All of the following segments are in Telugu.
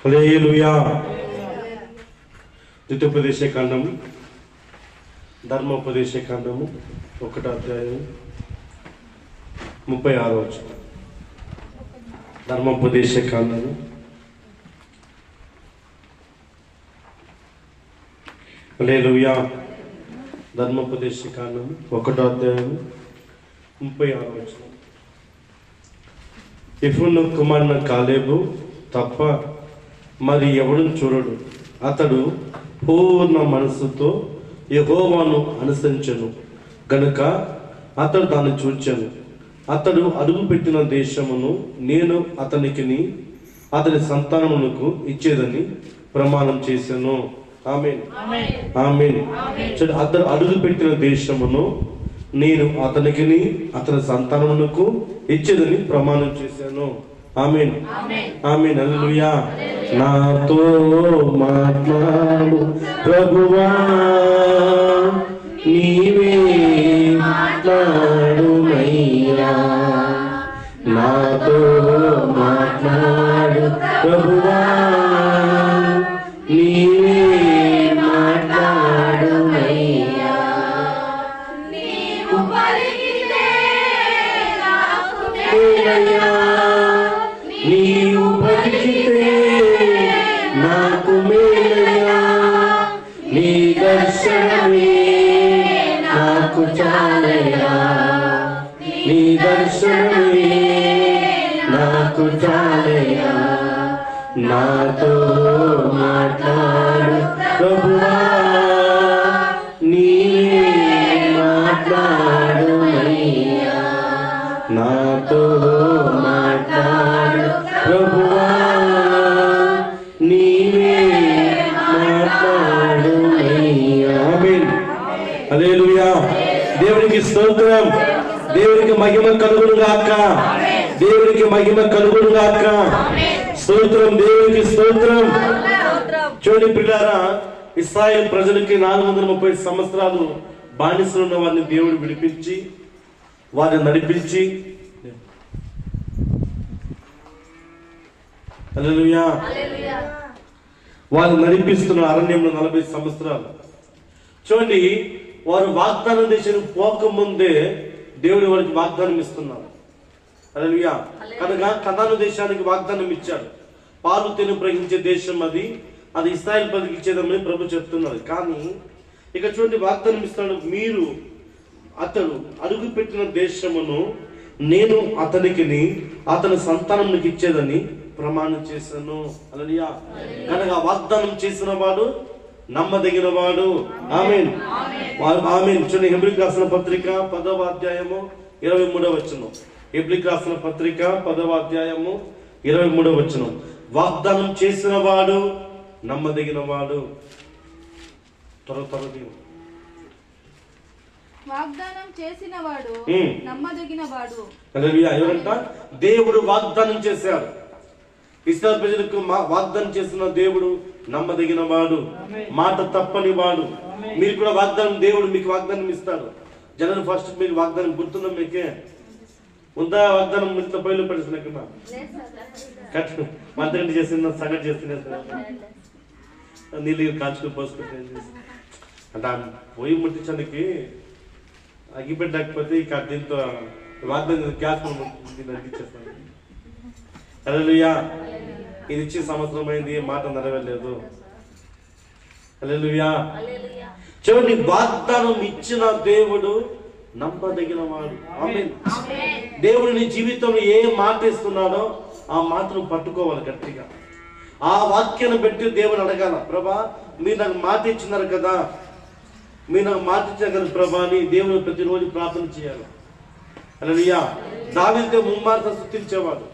హల్లెలూయా. ద్వితీయోపదేశ కాండము, ధర్మోపదేశ కాండము 1వ అధ్యాయం 36వ వచనం. ధర్మోపదేశ కాండము హల్లెలూయా. ధర్మోపదేశ కాండము 1వ అధ్యాయం 36వ వచనం. యెఫున్నె కుమారుని కాలేబు తప్ప మరి ఎవడును చూడడు. అతడు పూర్ణ మనస్సుతో యెహోవాను అనుసరించెను గనుక అతడు దాన్ని చూచెను. అతడు అడుగుపెట్టిన దేశమును నేను అతనికిని అతని సంతానమునకు ఇచ్చేదని ప్రమాణం చేశాను. ఆమేన్, ఆమేన్. అతడు అడుగుపెట్టిన దేశమును నేను అతనికిని అతని సంతానమునకు ఇచ్చేదని ప్రమాణం చేశాను. ఆమేన్, ఆమేన్. హల్లెలూయా. నాతో మాట్లాడు ప్రభువా, నీవే మాట్లాడుమయ్యా. నాతో మాట్లాడు ప్రభువా, నీవే మాట్లాడుమయ్యా. నీవు పలికితే నాకు మేలయ్యా, నీవు పలికితే నాకు మేలయ్యా. నీ దర్శనమే నాకు చాలయ్యా, నీ దర్శనమే నాకు చాలయ్యా. నాతో మాట్లాడు ప్రభువా, నీవే మాట్లాడుమయ్యా. నాతో మాట్లాడు ప్రభువా, నీవే మాట్లాడుమయ్యా. ఆమేన్, హల్లెలూయా. దేవునికి స్తోత్రం, దేవునికి మహిమ కలుగును గాక, దేవునికి మహిమ కలుగును గాక. స్తోత్రం, దేవునికి స్తోత్రం. చూడండి పిల్లారా, ఇశ్రాయేలు ప్రజలకి 430 సంవత్సరాలు బానిసలు ఉన్న వారిని దేవుడు విడిపించి వారిని నడిపించి, హల్లెలూయా, వారిని నడిపిస్తున్న అరణ్యంలో 40 సంవత్సరాలు. చూడండి, వారు వాగ్దానం దేశానికి పోకముందే దేవుడు వారికి వాగ్దానం ఇస్తున్నారు. హల్లెలూయా. కనుక కనాను దేశానికి వాగ్దానం ఇచ్చాడు. పాలు తేనె ప్రవహించే దేశం అది ఇశ్రాయేలు ప్రజలకు ఇచ్చేదని ప్రభు చెప్తున్నారు. కానీ ఇక చూడండి, వాగ్దానం ఇస్తున్నాడు, మీరు అతడు అడుగు పెట్టిన దేశమును నేను అతనికిని అతని సంతానానికి ఇచ్చేదని ప్రమాణం చేశాను. హల్లెలూయా. కనుక వాగ్దానం చేసిన వాడు నమ్మదగిన వాడు. ఆమేన్, ఆమేన్. చూడండి, హెబ్రీయులకు రాసిన పత్రిక 10వ అధ్యాయము 23వ వచనం. హెబ్రీయులకు రాసిన పత్రిక 10వ అధ్యాయము 23వ వచనం. వాగ్దానం చేసిన వాడు నమ్మదగిన వాడు. వాగ్దానం చేసిన వాడు నమ్మదగిన వాడు. హల్లెలూయా. ఎవరంట? దేవుడు వాగ్దానం చేశాడు. ఇశ్రాయేలు ప్రజలకు వాగ్దానం చేసిన దేవుడు నమ్మదగిన వాడు, మాట తప్పని వాడు. మీరు కూడా వాగ్దానం, దేవుడు మీకు వాగ్దానం ఇస్తాడు. జనవరి 1 మీకు వాగ్దానం గుర్తుందా? మీకే ఉందా వాగ్దానం? ఇంట్లో పైలు పడిసిన కట్టు మంత్రి చేసిన సంగతి చేస్తున్నా నీళ్ళు కాల్చుకుని పోసుకుంటే అంటే పొయ్యి ముట్టించడానికి అగ్గిపెట్టకపోతే ఇక దీంతో వాగ్దానం గ్యాస్ అందించేస్తాను. హల్లెలూయా. ఇది ఇచ్చిన సంవత్సరం అయింది, మాట నెరవేరలేదు. హల్లెలూయా. చూడండి, వాగ్దానం ఇచ్చిన దేవుడు నమ్మదగిన వాడు. ఆమేన్. దేవుడు నీ జీవితంలో ఏ మాట ఇస్తున్నాడో ఆ మాటను పట్టుకోవాలి గట్టిగా. ఆ వాక్యాన్ని బట్టి దేవుని అడగాల, ప్రభా మీరు నాకు మాట ఇచ్చినారు కదా, మీరు నాకు మాట ఇచ్చారు కదా ప్రభా అని దేవుని ప్రతిరోజు ప్రార్థన చేయాలి. హల్లెలూయా. దావీదు ముమ్మార్లు స్తుతించేవాడు.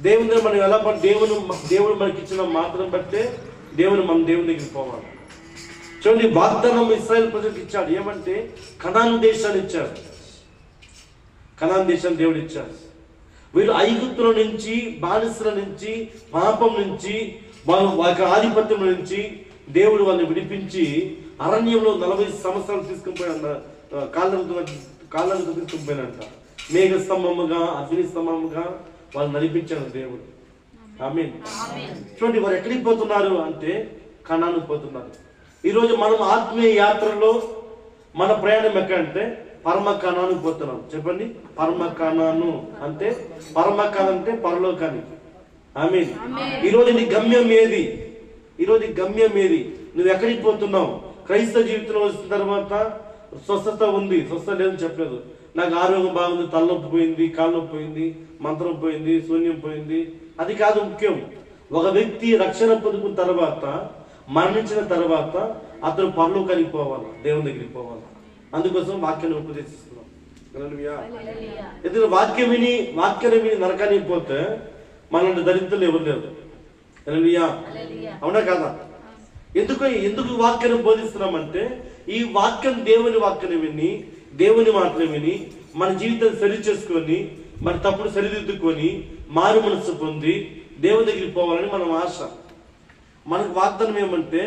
దేవుని మనం ఎలా దేవుడు మనకి ఇచ్చిన మాటను బట్టే మనం దేవుని దగ్గరికి పోవాలి. చూడండి, వాగ్దానం ఇశ్రాయేలు ప్రజలకు ఇచ్చాడు. ఏమంటే కనాను దేశాన్ని ఇచ్చాడు. కనాను దేశాన్ని దేవుడు ఇచ్చాడు. వీళ్ళు ఐగుప్తుల నుంచి, బానిసల నుంచి, పాపం నుంచి, వాళ్ళ ఆధిపత్యం నుంచి దేవుడు వాళ్ళని విడిపించి అరణ్యంలో 40 సంవత్సరాలు తీసుకుని పోయిన కాళ్ళతో తీసుకుని పోయినంట. మేఘ స్తంభముగా, అగ్ని స్తంభముగా వాళ్ళు నడిపించాడు దేవుడు. ఆమేన్. చూడండి వారు ఎక్కడికి పోతున్నారు అంటే కనానుకు పోతున్నారు. ఈరోజు మనం ఆత్మీయ యాత్రలో మన ప్రయాణం ఎక్కడంటే పరమ కనానుకు పోతున్నాం. చెప్పండి, పరమ కనాను అంటే పరలోకానికి. ఆమేన్. ఈరోజు నీ గమ్యం ఏది? ఈరోజు గమ్యం ఏది? నువ్వు ఎక్కడికి పోతున్నావు? క్రైస్తవ జీవితంలో వచ్చిన తర్వాత స్వస్థత ఉంది, స్వస్థత లేదని చెప్పలేదు. నాకు ఆరోగ్యం బాగుంది, తలనొప్పి పోయింది, కాళ్ళు నొప్పి పోయింది, మంత్రం పోయింది, శూన్యం పోయింది, అది కాదు ముఖ్యం. ఒక వ్యక్తి రక్షణ పొందుకున్న తర్వాత, మరణించిన తర్వాత అతను పరలోకానికి పోవాలి, దేవుని దగ్గరికి పోవాలి. అందుకోసం వాక్యాన్ని ఉపదేశిస్తున్నాం. ఎందుకంటే వాక్యాన్ని విని నరకానికి పోతే మనల్ని దరిద్రులు ఎవరు లేరు. అవునా కదా? ఎందుకు వాక్యాన్ని బోధిస్తున్నామంటే ఈ వాక్యం దేవుని వాక్యాన్ని విని, దేవుని మాటలు విని మన జీవితాన్ని సరి చేసుకొని, మన తప్పుడు సరిదిద్దుకొని, మారు మనసు పొంది దేవుని దగ్గరికి పోవాలని మనం ఆశ. మనకు వాగ్దానం ఏమంటే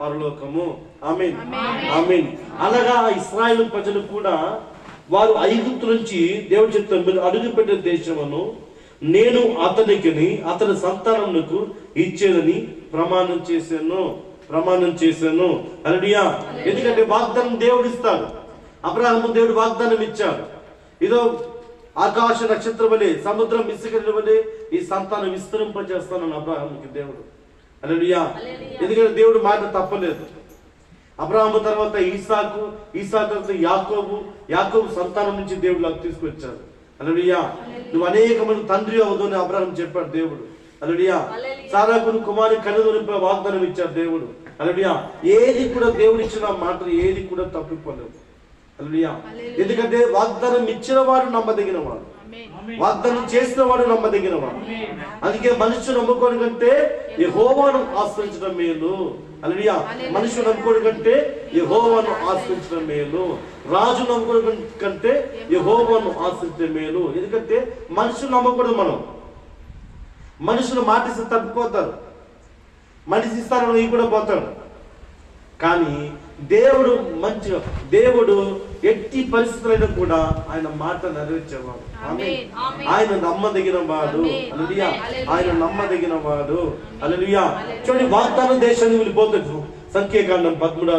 పరలోకము. ఆమేన్, ఆమేన్. అలాగా ఇశ్రాయేలు ప్రజలు కూడా వారు ఐగుప్తు నుంచి దేవుడు చెప్తారు, మీరు అడుగుపెట్టే దేశమును నేను అతనికి అతని సంతానమునకు ఇచ్చేదని ప్రమాణం చేశాను. హల్లెలూయా. ఎందుకంటే వాగ్దానం దేవుడు ఇస్తాడు. అబ్రహాము దేవుడు వాగ్దానం ఇచ్చాడు. ఇదో ఆకాశ నక్షత్రం వలె, సముద్రం ఇసుక వలె ఈ సంతానం విస్తరింపజేస్తానని అబ్రహాముకి దేవుడు. హల్లెలూయా. ఎందుకంటే దేవుడు మాట తప్పలేదు. అబ్రహాము తర్వాత ఇస్సాకు తర్వాత యాకోబు సంతానం నుంచి దేవుడు తీసుకొచ్చాడు. హల్లెలూయా. నువ్వు అనేక మంది తండ్రి అవుదని అబ్రహాం చెప్పాడు దేవుడు. హల్లెలూయా. సారాకు కుమారి కనుదొనిపై వాగ్దానం ఇచ్చాడు దేవుడు. హల్లెలూయా. ఏది కూడా దేవుడు ఇచ్చిన మాటలు ఏది కూడా తప్పిపోలేదు. హల్లెలూయా. ఎందుకంటే వాగ్దానం ఇచ్చిన వాడు నమ్మదగిన వాడు, వాగ్దానం చేసిన వాడు నమ్మదగిన వాడు. అందుకే మనుషులు నమ్ముకోని కంటే యెహోవాను ఆశ్రయించడం మేలు. హల్లెలూయా. మనుషులు నమ్ముకోని కంటే యెహోవాను ఆశ్రయించడం మేలు. రాజు నమ్ముకోని కంటే యెహోవాను ఆశ్రయించడం మేలు. ఎందుకంటే మనుషులు నమ్మకూడదు. మనుషులు మాటిస్తే తప్పిపోతారు, మనిషి ఇస్తారని కూడా పోతాడు. కానీ దేవుడు ఎట్టి పరిస్థితులైనా కూడా ఆయన మాట నెరవేర్చేవాడు. ఆయన నమ్మదగిన వాడు. హల్లెలూయా. ఆయన నమ్మదగిన వాడు. హల్లెలూయా. చూడండి, వాగ్దాన దేశాన్ని వెళ్ళిపోతాడు. సంఖ్యాకాండం 13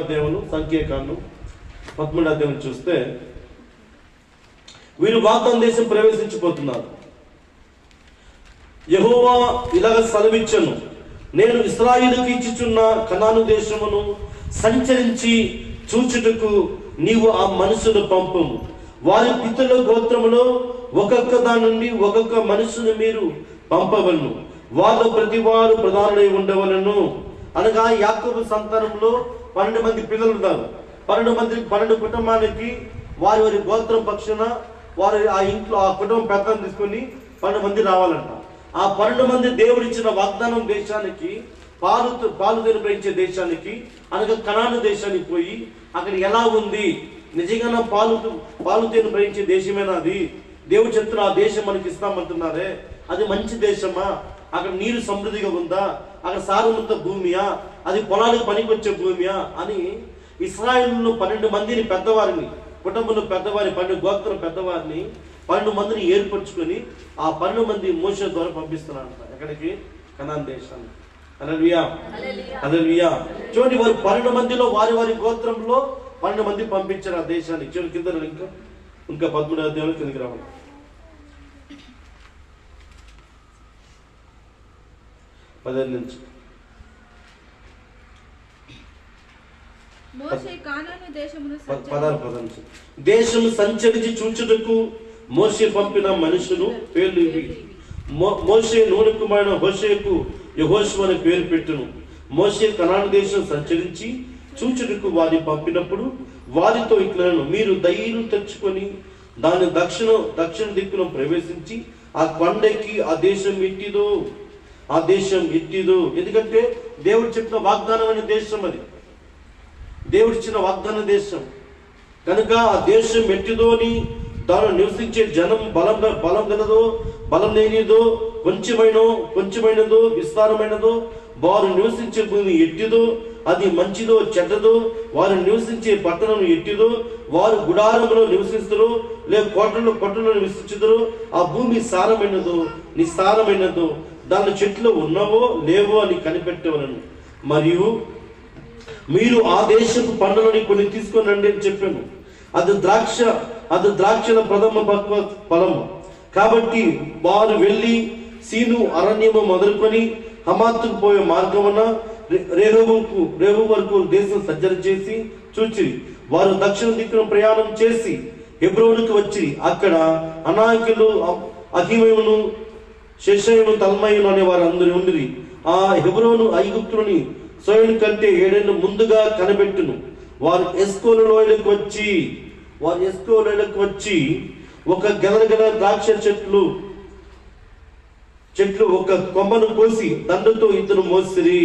చూస్తే వీరు వాగ్దాన దేశం ప్రవేశించిపోతున్నారు. యెహోవా ఇలాగ సెలవిచ్చెను, నేను ఇశ్రాయేలుకు ఇచ్చుచున్న కనాను దేశమును సంచరించి చూచుటకు నీవు ఆ మనుషులు పంపము. వారి పితరుల గోత్రములో ఒక్కొక్క దాని నుండి ఒక్కొక్క మనుషుని మీరు పంపవలను. వాళ్ళ ప్రతి వారు ప్రధానులై ఉండవలను. అనగా యాకోబు సంతానంలో 12 మంది పిల్లలు ఉన్నారు. 12 కుటుంబానికి వారి గోత్రం పక్షున వారు ఆ ఇంట్లో ఆ కుటుంబం పెద్దను తీసుకొని 12 మంది రావాలంట. ఆ 12 మంది దేవుడిచ్చిన వాగ్దానం దేశానికి, పాలు తేనె ప్రవహించే దేశానికి, అనగా కనాను దేశానికి పోయి అక్కడ ఎలా ఉంది, నిజంగా పాలు తేనె ప్రవహించే దేశమేనా అది? దేవుడు చెప్తున్న ఆ దేశం మనకి ఇస్తామంటున్నారే, అది మంచి దేశమా? అక్కడ నీరు సమృద్ధిగా ఉందా? అక్కడ సారవంత భూమియా? అది పొలాలకు పనికొచ్చే భూమియా అని ఇశ్రాయేలులో 12 మందిని పెద్దవారిని, కుటుంబంలో పెద్దవారి 12 గోత్రం పెద్దవారిని 12 మందిని ఏర్పరచుకొని ఆ 12 మంది మోషే ద్వారా పంపిస్తున్నారంట. ఎక్కడికి? కనాన్ దేశానికి. హల్లెలూయా. హల్లెలూయా. చూడండి, వారు 12 మందిలో వారి గోత్రంలో 12 మంది పంపించారు ఆ దేశానికి. చూడండి కింద ఇంకా 13వ అధ్యాయం కిందకి రావాలి. 15 నుంచి దేశము సంచరించి చూచుటకు మోషే పంపిన మనుషులు పేర్లు ఇవి. మోషే నూనె కుమారుడు హోషేకు యెహోషువ అని పేరు పెట్టును. మోషే కనాను దేశం సంచరించి చూచుటకు వారి పంపినప్పుడు వారితో ఇట్లను, మీరు ధైర్యం తెచ్చుకొని దాని దక్షిణ దిక్కును ప్రవేశించి ఆ కొండకి ఆ దేశం ఎట్టిదో. ఎందుకంటే దేవుడు చెప్పిన వాగ్దానమైన దేశం అది, దేవుడిచ్చిన వాగ్దాన దేశం కనుక ఆ దేశం ఎట్టిదో అని, దానిలో నివసించే జనం బలం గలదో బలం లేనిదో, కొంచెమైనదో విస్తారమైనదో, వారు నివసించే భూమి ఎట్టిదో, అది మంచిదో చెడ్డదో, వారు నివసించే పట్టణం ఎట్టిదో, వారు గుడారంలో నివసిస్తారో లేక కోటలో నివసించుదరో, ఆ భూమి సారమైనదో నిస్సారమైనదో, దాని చెట్లు ఉన్నవో లేవో అని కనిపెట్టవలను. మరియు మీరు ఆ దేశపు పండులని కొన్ని తీసుకొని రండి అని చెప్పాను. అది ద్రాక్షల ప్రథమ ఫలము. కాబట్టి వారు వెళ్ళి సీను అరణ్యము మొదలుకొని హమాతుకు పోయే మార్గమున రేహు వరకు దేశం సజ్జన చేసి చూచిరి. వారు దక్షిణ దిక్కున ప్రయాణం చేసి హెబ్రోనుకు వచ్చి అక్కడ అనాకిలు, అహిమయును, శేషయును, తల్మయును అనే వారు అందరూ ఉండిరి. ఆ హెబ్రోను ఐగుప్తుని సోయను కంటే 7 ఏళ్ళు ముందుగా కనబెట్టును. వారు ఎస్కోలు లోయలకు వచ్చి ఒక గెలగల ద్రాక్ష చెట్లు ఒక కొమ్మను కోసి దండతో ఇద్దరు మోసిరి.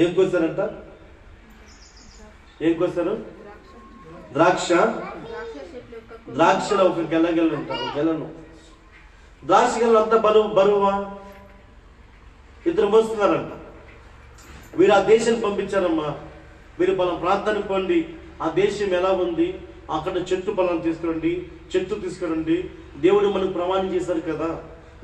ఏం కోసారంట? ఏం కోసారు? ద్రాక్షలో ఒక గెలగల ఉంటారు. గెలను ద్రాక్ష గెలను అంతా బరువా? ఇద్దరు మోస్తున్నారంట. మీరు ఆ దేశాన్ని పంపించారమ్మా, మీరు పలానా ప్రాంతానికి పోండి, ఆ దేశం ఎలా ఉంది, అక్కడ చెట్టు పలానా తీసుకురండి, చెట్టు తీసుకురండి. దేవుడు మనకు ప్రమాణం చేశారు కదా,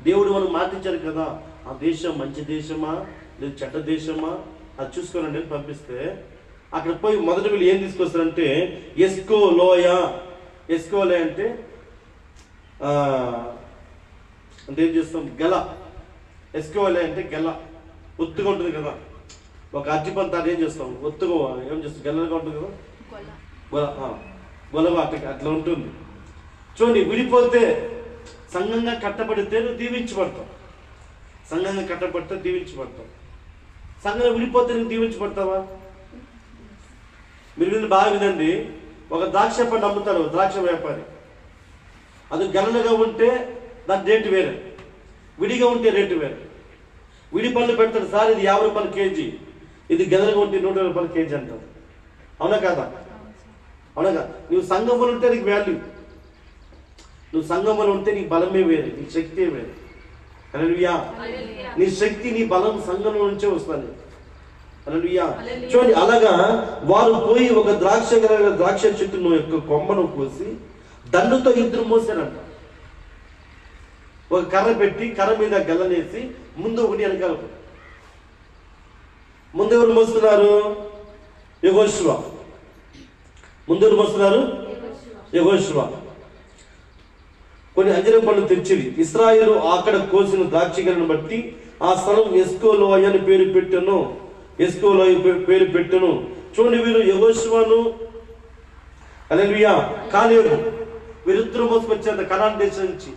దేవుడు మనం మాటించారు కదా, ఆ దేశం మంచి దేశమా లేదు చెడ్డ దేశమా అది చూసుకోరండి అని పంపిస్తే అక్కడ పోయి మొదటి వీళ్ళు ఏం తీసుకొస్తారంటే ఎస్కోలోయ అంటే ఏం చేస్తాం? గెల. ఎస్కోలే అంటే గెల, ఒత్తుగా ఉంటుంది కదా. ఒక అరటిపంత ఏం చేస్తాం? ఒత్తుగా ఏం చేస్తాం? గెలగా ఉంటుంది కదా, గొలవ అట్లా ఉంటుంది. చూడండి, విడిపోతే సంఘంగా కట్టబడితే నువ్వు దీవించబడతావు. సంఘంగా కట్టబడితే దీవించబడతావు. సంఘంగా విడిపోతే నువ్వు దీవించబడతావా? మీరు బాగా వినండి. ఒక ద్రాక్ష పండు అమ్ముతారు ద్రాక్ష వ్యాపారి. అది గెలలుగా ఉంటే దాని రేటు వేరే, విడిగా ఉంటే రేటు వేరే. విడి పళ్ళు పెడతాడు, సార్ ఇది 50 రూపాయలు కేజీ, ఇది గెలలుగా ఉంటే 120 రూపాయలు కేజీ అంటారు. అవునా కాదా? అవునా కదా? నువ్వు సంఘంలో ఉంటే నీకు వాల్యూ, నువ్వు సంఘంలో ఉంటే నీ బలమే వేరే, నీ శక్తి వేరే. హల్లెలూయా. నీ శక్తి, నీ బలం సంఘంలో నుంచే వస్తుంది. హల్లెలూయా. చూడండి, అలాగా వారు పోయి ఒక ద్రాక్ష చెట్టును యొక్క కొమ్మను కోసి దండుతో ఇద్దరు మోసారంట. ఒక కర్ర పెట్టి కర్ర మీద గెల్లనేసి ముందు ఒకటి వెనకాల. ముందు ఎవరు మోస్తున్నారు? యెహోషువ. ముందు ఎవరు మోస్తున్నారు? యెహోషువ. కొన్ని అంజనం పళ్ళు తెచ్చిరి. ఇశ్రాయేలు అక్కడ కోసిన ద్రాక్షలను బట్టి ఆ స్థలం ఎస్కోలోయ అని పేరు పెట్టెను. చూడండి, వీరు యెహోషువను, హల్లెలూయా, కాలేబు వీరిద్దరూ మోసుకొచ్చారు కనాన్ దేశం నుంచి.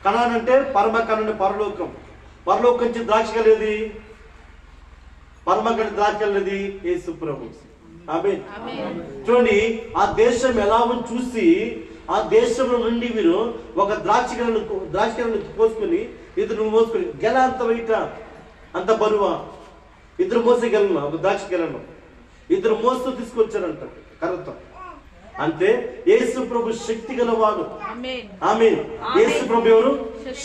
కనాన్ అంటే పరమ కనాన్, పరలోకం. పరలోకం నుంచి ద్రాక్ష కలిగేది, పరమ కని ద్రాక్ష కలిగేది యేసు ప్రభు. ఆమేన్. చూడండి, ఆ దేశం ఎలా ఉంది చూసి ఆ దేశంలో నుండి వీరు ఒక ద్రాక్ష గెలను కోసుకొని ఇద్దరు మోసుకొని, గెల అంత వెయిట, అంత బరువా? ఇద్దరు మోసే గెలను, ఒక ద్రాక్ష గెలను ఇద్దరు మోస్తూ తీసుకొచ్చారంట కర్రతో. అంటే యేసు ప్రభు శక్తి గలవాడు. ఆమేన్. యేసు ప్రభు ఎవరు?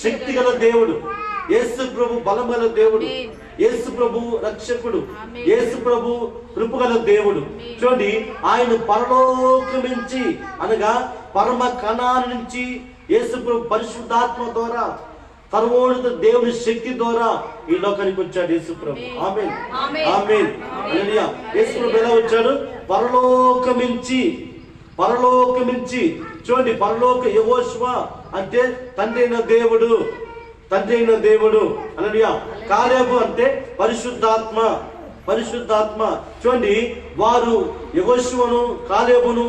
శక్తి గల దేవుడు. యేసు ప్రభు బలం గల దేవుడు. యేసు ప్రభు రక్షకుడు. యేసు ప్రభు కృపగల దేవుడు. చూడండి, ఆయన పరలోకం నుంచి అనగా పరమ కణాల నుంచి యేసు ప్రభు పరిశుద్ధాత్మ ద్వారా సర్వోన్నత దేవుని శక్తి ద్వారా ఈ లోకానికి వచ్చాడు యేసు ప్రభు. ఆమేన్. ఆమేన్. హల్లెలూయా. యేసు ప్రభు ఎలా వచ్చాడు? పరలోకమించి. చూడండి, పరలోక యెహోషువ అంటే తండ్రి అయిన దేవుడు. హల్లెలూయా. కాలేబు అంటే పరిశుద్ధాత్మ. చూడండి, వారు యెహోషువను కాలేబును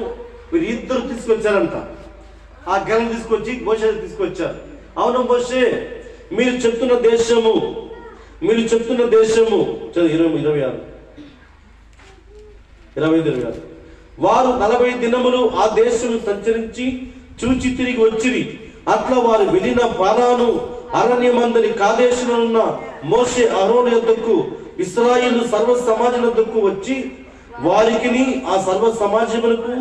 వీరు ఇద్దరు తీసుకొచ్చారంట. ఆ గెలను తీసుకొచ్చి మోషేని తీసుకొచ్చారు. అవును మోషే, మీరు చెప్తున్న దేశము 26 వారు 40 దినములు ఆ దేశము సంచరించి చూచి తిరిగి వచ్చిరి. అట్లా వారు వెళ్ళిన పారాను అరణ్యమందరి కాదేశులో ఉన్న మోషే అహరోను యొద్దకు ఇశ్రాయేలు సర్వ సమాజం యొద్దకు వచ్చి వారికి ఆ సర్వ సమాజములకు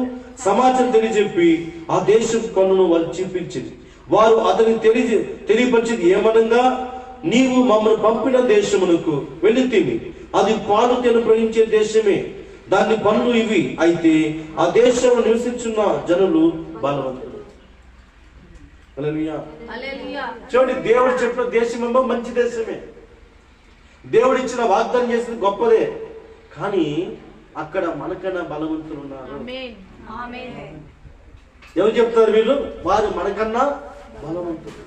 సమాచారం తెలియజెప్పి ఆ దేశం పన్నును వారు చూపించింది. వారు అతని తెలియపరిచింది ఏమనగా, నీవు మమ్మల్ని పంపిన దేశమునకు వెళ్ళితివి, అది పాలు తేనె ప్రవహించే దేశమే, దాని పనులు ఇవి. అయితే ఆ దేశంలో నివసించున్న జనులు బలవంతులు. హల్లెలూయా. చూడండి, దేవుడు చెప్పిన దేశమేమో మంచి దేశమే, దేవుడు ఇచ్చిన వాగ్దానం చేసింది గొప్పదే, కానీ అక్కడ మనకన్నా బలవంతులు ఉన్నారు. ఎవరు చెప్తారు? వీళ్ళు వారు మనకన్నా బలవంతులు.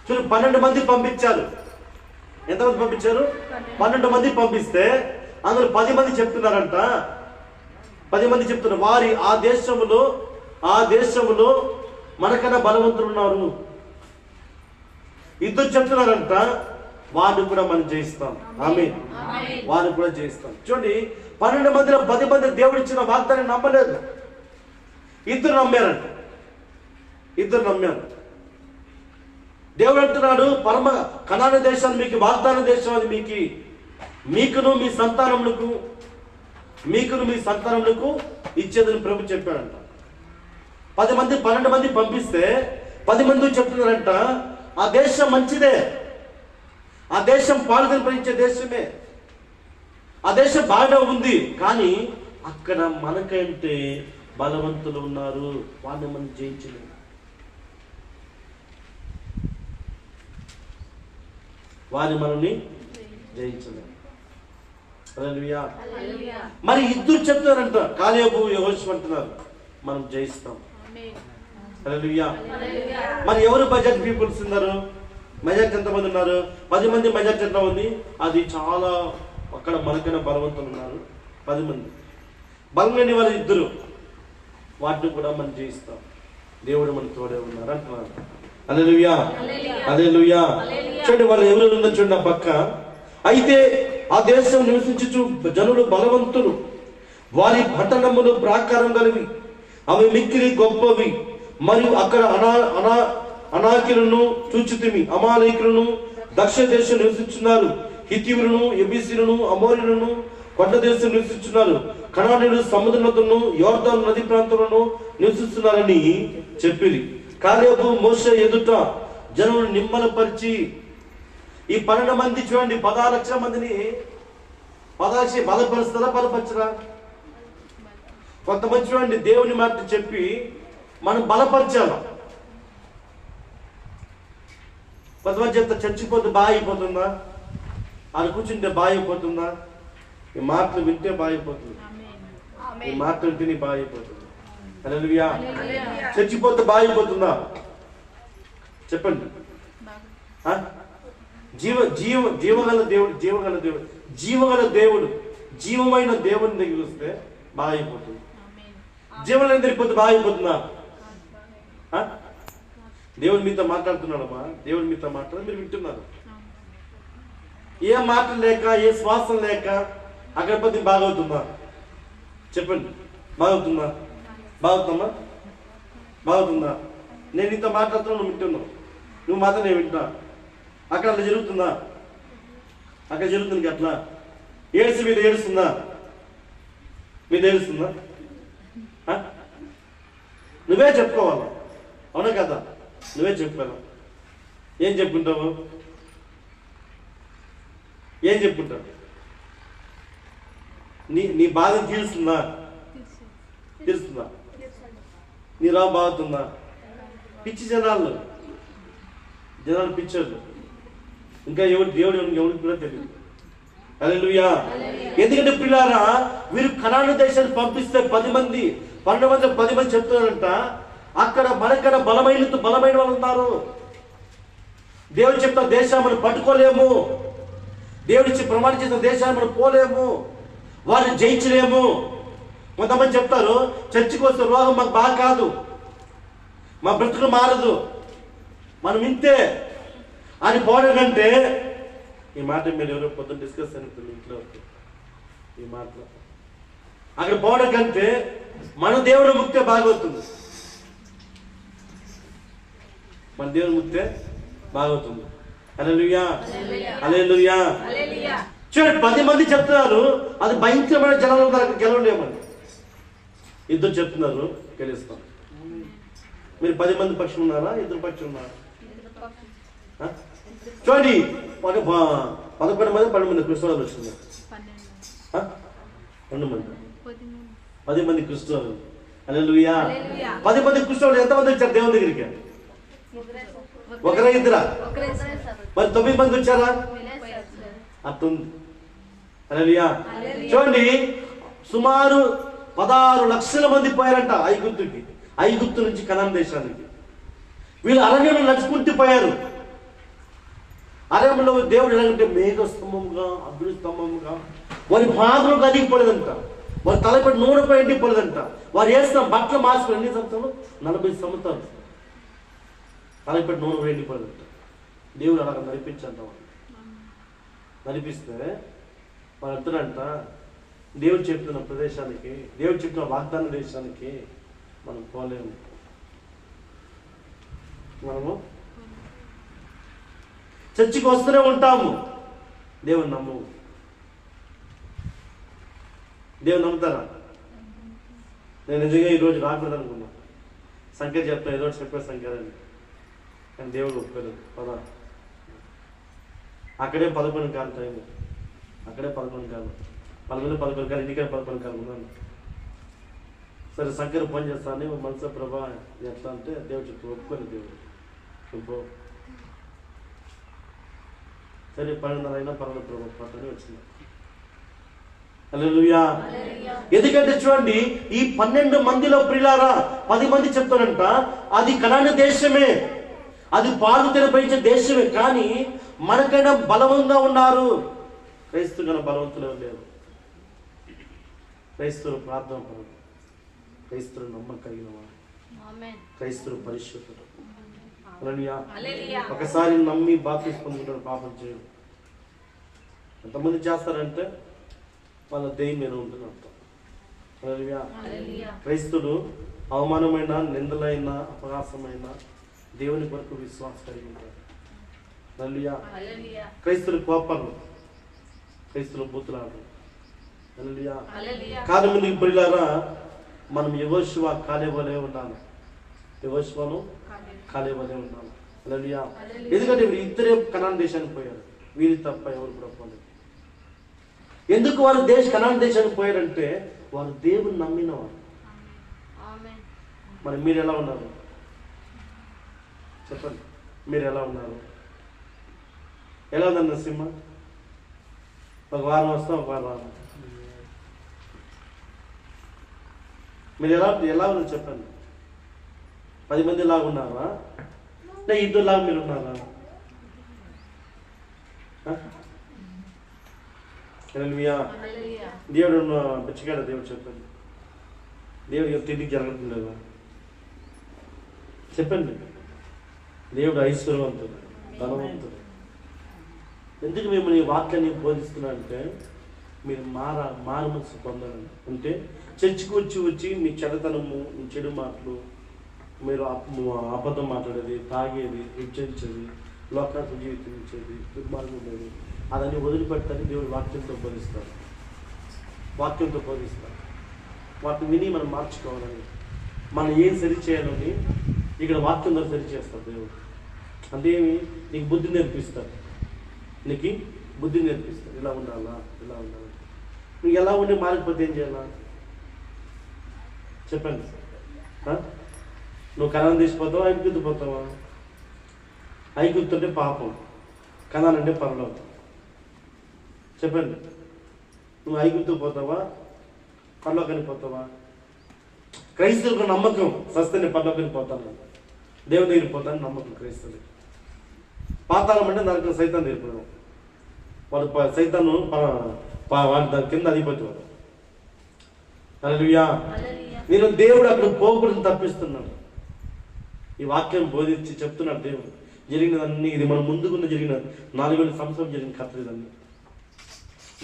చూడండి, 12 మంది పంపించారు. ఎంతమంది పంపించారు? 12 మంది పంపిస్తే అందులో 10 మంది చెప్తున్నారంట. 10 మంది చెప్తున్నారు వారి ఆ దేశములో మనకన్నా బలవంతులు ఉన్నారు. ఇద్దరు చెప్తున్నారంట, వాడిని కూడా మనం జయిస్తాం. ఆమేన్. వారిని కూడా జయిస్తాం. చూడండి, 12 మందిలో 10 మంది దేవుడు ఇచ్చిన వాగ్దాన్ని నమ్మలేదు. ఇద్దరు నమ్మారంట. దేవుడు అంటున్నాడు, పరమ కనాను దేశాన్ని మీకు, వాగ్దాన దేశాన్ని మీకును మీ సంతానములకు ఇచ్చేదని ప్రభు చెప్పాడంట. 12 మంది పంపిస్తే 10 మంది చెప్తున్నారంట, ఆ దేశం మంచిదే, ఆ దేశం పాలుదని ప్రయించే దేశమే, ఆ దేశం బాగా ఉంది, కానీ అక్కడ మనకంటే బలవంతులు ఉన్నారు, వారిని మనం జయించలేము. వారిని మనల్ని జయించలేము. హల్లెలూయా. మరి ఇద్దరు చెప్తారంట, కాలేబు యెహోషువ అంటున్నారు, మనం జయిస్తాం. హల్లెలూయా. మరి ఎవరు బడ్జెట్ పీపుల్స్ ఉన్నారు? మెజార్టీ ఎంతమంది ఉన్నారు? 10 మంది మెజార్టీ ఎట్లా ఉంది? అది చాలా, అక్కడ మనకైనా బలవంతులు ఉన్నారు 10 మంది. బలం లేని వాళ్ళు ఇద్దరు, వాటిని కూడా మనం జయిస్తాం. దేవుడు మన తోడే ఉన్నారు అంటున్నారు. హల్లెలూయా. హల్లెలూయా. చూడండి, వాళ్ళు ఎవరు ఉందో చూడండి ఆ పక్క. అయితే ఆ దేశం నివసించు జనులు బలవంతులు, వారి పట్టణములు ప్రాకారం కలివి, అవి మిక్కిలి గొప్పవి. మరియు అక్కడ అనాకిలను చూచితిమి. అమాలేకులను దక్షిణ దేశం నివసించున్నారు. హిత్తీయులను, యెబూసీయులను, అమోరీయులను కొండ దేశం నివసించున్నారు. కనానీయులు సముద్రములను, యోర్దాను నది ప్రాంతంలో నివసిస్తున్నారని చెప్పిరి. కాలేబు మోషే ఎదుట జనులను నిమ్మలపరిచి, ఈ 12 మంది చూడండి, 16 లక్షల మందిని బలపరుస్తారా, బలపరచరా? కొంతమంది చూడండి, దేవుని మాట చెప్పి మనం బలపరచాల. కొంతమంది చెప్తా, చచ్చిపోతే బాగా అయిపోతుందా, అది కూర్చుంటే బాగా అయిపోతుందా, ఈ మాటలు వింటే బాగా అయిపోతుంది, ఈ మాటలు వింటే బాగా అయిపోతుంది. హల్లెలూయా. చచ్చిపోతే బాగా అయిపోతుందా? చెప్పండి. జీవగల దేవుడు జీవమైన దేవుని దగ్గర వస్తే బాగా అయిపోతుంది. జీవం లేని దగ్గరికి పోతే బాగా అయిపోతుందా? దేవుడు మీతో మాట్లాడుతున్నాడమ్మా, దేవుడు మీతో మాట్లాడు, మీరు వింటున్నారు. ఏ మాటలు లేక, ఏ శ్వాసం లేక అక్కడ పోతే బాగవుతుందా? చెప్పండి, బాగవుతుందా? బాగుతుందా? నేను ఇంత మాట్లాడుతున్నా, నువ్వు వింటున్నావు, నువ్వు మాత్రం నేను వింటా. అక్కడ అట్లా జరుగుతుందా? అక్కడ జరుగుతుంది అట్లా. ఏడుసు మీద ఏడుస్తుందా? నువ్వే చెప్పుకోవాలి, అవునా కదా? నువ్వే చెప్పుకోవాలి. ఏం చెప్పుకుంటావు? నీ బాధ తీరుస్తుందా? నీ రా బాగుతుందా? పిచ్చి జనాలు పిచ్చోళ్ళు, ఇంకా ఎవరికి కూడా తెలియదు. హల్లెలూయా. ఎందుకంటే పిల్లారా, వీరు కనాను దేశాన్ని పంపిస్తే 10 మంది 12 మంది 10 మంది చెప్తున్నారంట, అక్కడ మనకన్నా బలమైన వాళ్ళు ఉన్నారు. దేవుడు చెప్తా దేశాన్ని మనం పట్టుకోలేము, దేవుడిచ్చి ప్రమాణం చేసిన దేశాన్ని మనం పోలేము, వారిని జయించలేము. కొంతమంది చెప్తారు, చర్చికి వస్తే రోగం మాకు బాగా కాదు, మా బ్రతుకు మారదు, మనం ఇంతే అని పోవడం కంటే, ఈ మాట మీరు ఎవరో పొద్దున్న డిస్కస్ అయినప్పుడు ఇంట్లో ఈ మాటలో అక్కడ పోవడం కంటే మన దేవుడు ముక్తే బాగవుతుంది. మన దేవుడు ముక్తే బాగవుతుంది. హల్లెలూయా. హల్లెలూయా. చూడండి, 10 మంది చెప్తున్నారు, అది భయంకరమైన జనాలు ఉన్నారు, అక్కడ గెలవలేమని. ఇద్దరు చెప్తున్నారు, గెలుస్తాం. మీరు 10 మంది పక్షం ఉన్నారా, ఇద్దరు పక్షం ఉన్నారా? చూడండి, 11 మంది 12 మంది క్రిస్తువులు వచ్చింది. 10 మంది క్రిస్తువులు. హల్లెలూయా. 10 మంది క్రిస్తువులు ఎంతమంది వచ్చారు దేవుని దగ్గరికి? ఒకరే ఇద్దరా? మరి 9 మంది వచ్చారా? అట్టుంది. హల్లెలూయా. చూడండి, సుమారు 16 లక్షల మంది పోయారంట ఐగుప్తుకి. ఐగుప్తు నుంచి కనాన్ దేశానికి. వీళ్ళు అరణ్యంలో నడుచుకుంటూ పోయారు. అరణ్యంలో దేవుడు ఎలాగంటే మేఘ స్తంభముగా, అగ్ని స్తంభముగా, వారి పాదలు కదిగిపోలేదంట, వారి తలపడి నూనెపై ఎండిపోలేదంట, వారు వేసిన బట్టలు మార్చుకుని ఎన్ని సంవత్సరాలు? 40 సంవత్సరాలు తలపడి నూనెపై ఎండిపోలేదంట. దేవుడు అలాగ నడిపించంట. వాళ్ళు నడిపిస్తే వాళ్ళు అంటారంట, దేవుడు చెప్తున్న ప్రదేశానికి, దేవుడు చెప్పిన వాగ్దాన దేశానికి మనం పోలేము. మనము చర్చికి వస్తూనే ఉంటాము, దేవుని నమ్ము. దేవుని నమ్ముతారా? నేను నిజంగా ఈరోజు రాకూడదు అనుకున్నా. సంఖ్య చెప్తాను, ఏదో చెప్పే సంఖ్య అని, కానీ దేవుడు ఒప్పుకోలేదు. పదా అక్కడే 11 కాదు టైం, అక్కడే 11 కాదు, 11 కాదు, ఇంటికే 11 కాదు ఉన్నాను. సరే సంఖ్యను పని చేస్తాను మనసు ప్రభా ఎట్లా అంటే దేవుడు చెప్పి ఒప్పుకోలేదు. దేవుడు ఇంకో సరే 12:30 అయినా పర్వాలేదు ప్రభా పట్టని వచ్చింది. హల్లెలూయా. ఎందుకంటే చూడండి, ఈ 12 మందిలో ప్రియులారా 10 మంది చెప్తారంట అది కనాను దేశమే, అది పాలు తెరపైంచే దేశమే, కానీ మనకైనా బలవంగా ఉన్నారు. క్రైస్తవులు కన్నా బలవంతులు లేరు. క్రైస్తవులు ప్రార్థన పరులు, క్రైస్తవులు నమ్మకం కలిగిన వారు, క్రైస్తవులు పరిశుద్ధులు. హల్లెలూయా. ఒకసారి నమ్మి బాప్తిస్మం పొందుకుంటారు, పాపం చేయడు. ఎంతమంది చేస్తారంటే వాళ్ళ దెయ్యం మీద ఉంటుంది అర్థం. హల్లెలూయా. క్రైస్తవులు అవమానమైన, నిందలైన, అపహాసమైన దేవుని కొరకు విశ్వాసం కలిగి ఉంటారు. హల్లెలూయా. క్రైస్తవులు కోపరు, క్రైస్తవులు బూతులాడు. హల్లెలూయా. కారణం ప్రియులారా, మనం యెహోషువ కాలేబులే ఉండాలి. యెహోషువను కాలేబులే ఉండాలి. హల్లెలూయా. ఎందుకంటే వీళ్ళు ఇద్దరే కనాన్ దేశానికి పోయారు, వీరి తప్ప ఎవరు కూడా పోలేదు. ఎందుకు వారు కనాన్ దేశానికి పోయారంటే వారు దేవుని నమ్మినవారు. మరి మీరు ఎలా ఉన్నారు చెప్పండి? మీరు ఎలా ఉన్నారు? ఎలా ఉందన్న సింహ? ఒక వారం వస్తాం, ఒక వారం రాను. మీరు ఎలా ఉన్నారు చెప్పండి? 10 మంది లాగా ఉన్నారా, లేదా ఇద్దరు లాగా మీరు ఉన్నారా? దేవుడు బచ్చిగాడ దేవుడు చెప్పండి. దేవుడు తిరిగి జరగట్లేదా చెప్పండి? దేవుడు ఐశ్వర్యవంతుడు, ధనవంతుడు. ఎందుకు మిమ్మల్ని ఈ వాక్యాన్ని బోధిస్తున్నా అంటే మీరు మారు మనసు పొందాలని. అంటే చర్చికి వచ్చి మీ చెడతనము, మీ చెడు మాటలు, మీరు అబద్ధం మాట్లాడేది, తాగేది, హెచ్చరించేది, లోకాత్మ జీవితం ఇచ్చేది, దుర్మార్గం ఉండేది, అదన్నీ వదిలిపెట్టని దేవుడు వాక్యంతో బోధిస్తారు. వాక్యంతో బోధిస్తారు. వాటిని విని మనం మార్చుకోవాలని, మనం ఏం సరి చేయాలని ఇక్కడ వాక్యం ద్వారా సరి చేస్తారు దేవుడు. అంతేమి నీకు బుద్ధి నేర్పిస్తారు, నీకు బుద్ధి నేర్పిస్తారు. ఇలా ఉండాలా, ఇలా ఉండాలి. నువ్వు ఎలా ఉండి మారిపోతే ఏం చేయాలా చెప్పండి? నువ్వు కనాను తీసిపోతావా, ఐగుప్తు పోతావా? ఐగుప్తు అంటే పాపం, కనాను అంటే పరలోకం. చెప్పండి, నువ్వు ఐగుప్తు పోతావా, పరలోకానికి పోతావా? క్రైస్తవులకు నమ్మకం సస్తని పరలోకానికి పోతాను, దేవుని దగ్గరికి పోతాను నమ్మకం క్రైస్తవులకి. పాతాళం అంటే నరకం, సైతాన్ తీరిపోవడం. వాడు సైతాను వాడి దాని కింద అధిపతివాడు. హల్లెలూయా. నేను దేవుడు అక్కడ పోకూడదు తప్పిస్తున్నాడు. ఈ వాక్యం బోధించి చెప్తున్నాడు దేవుడు. జరిగినదన్నీ ఇది మన ముందుకున్న జరిగిన 4,000 సంవత్సరం జరిగిన కథలు ఇదన్నీ.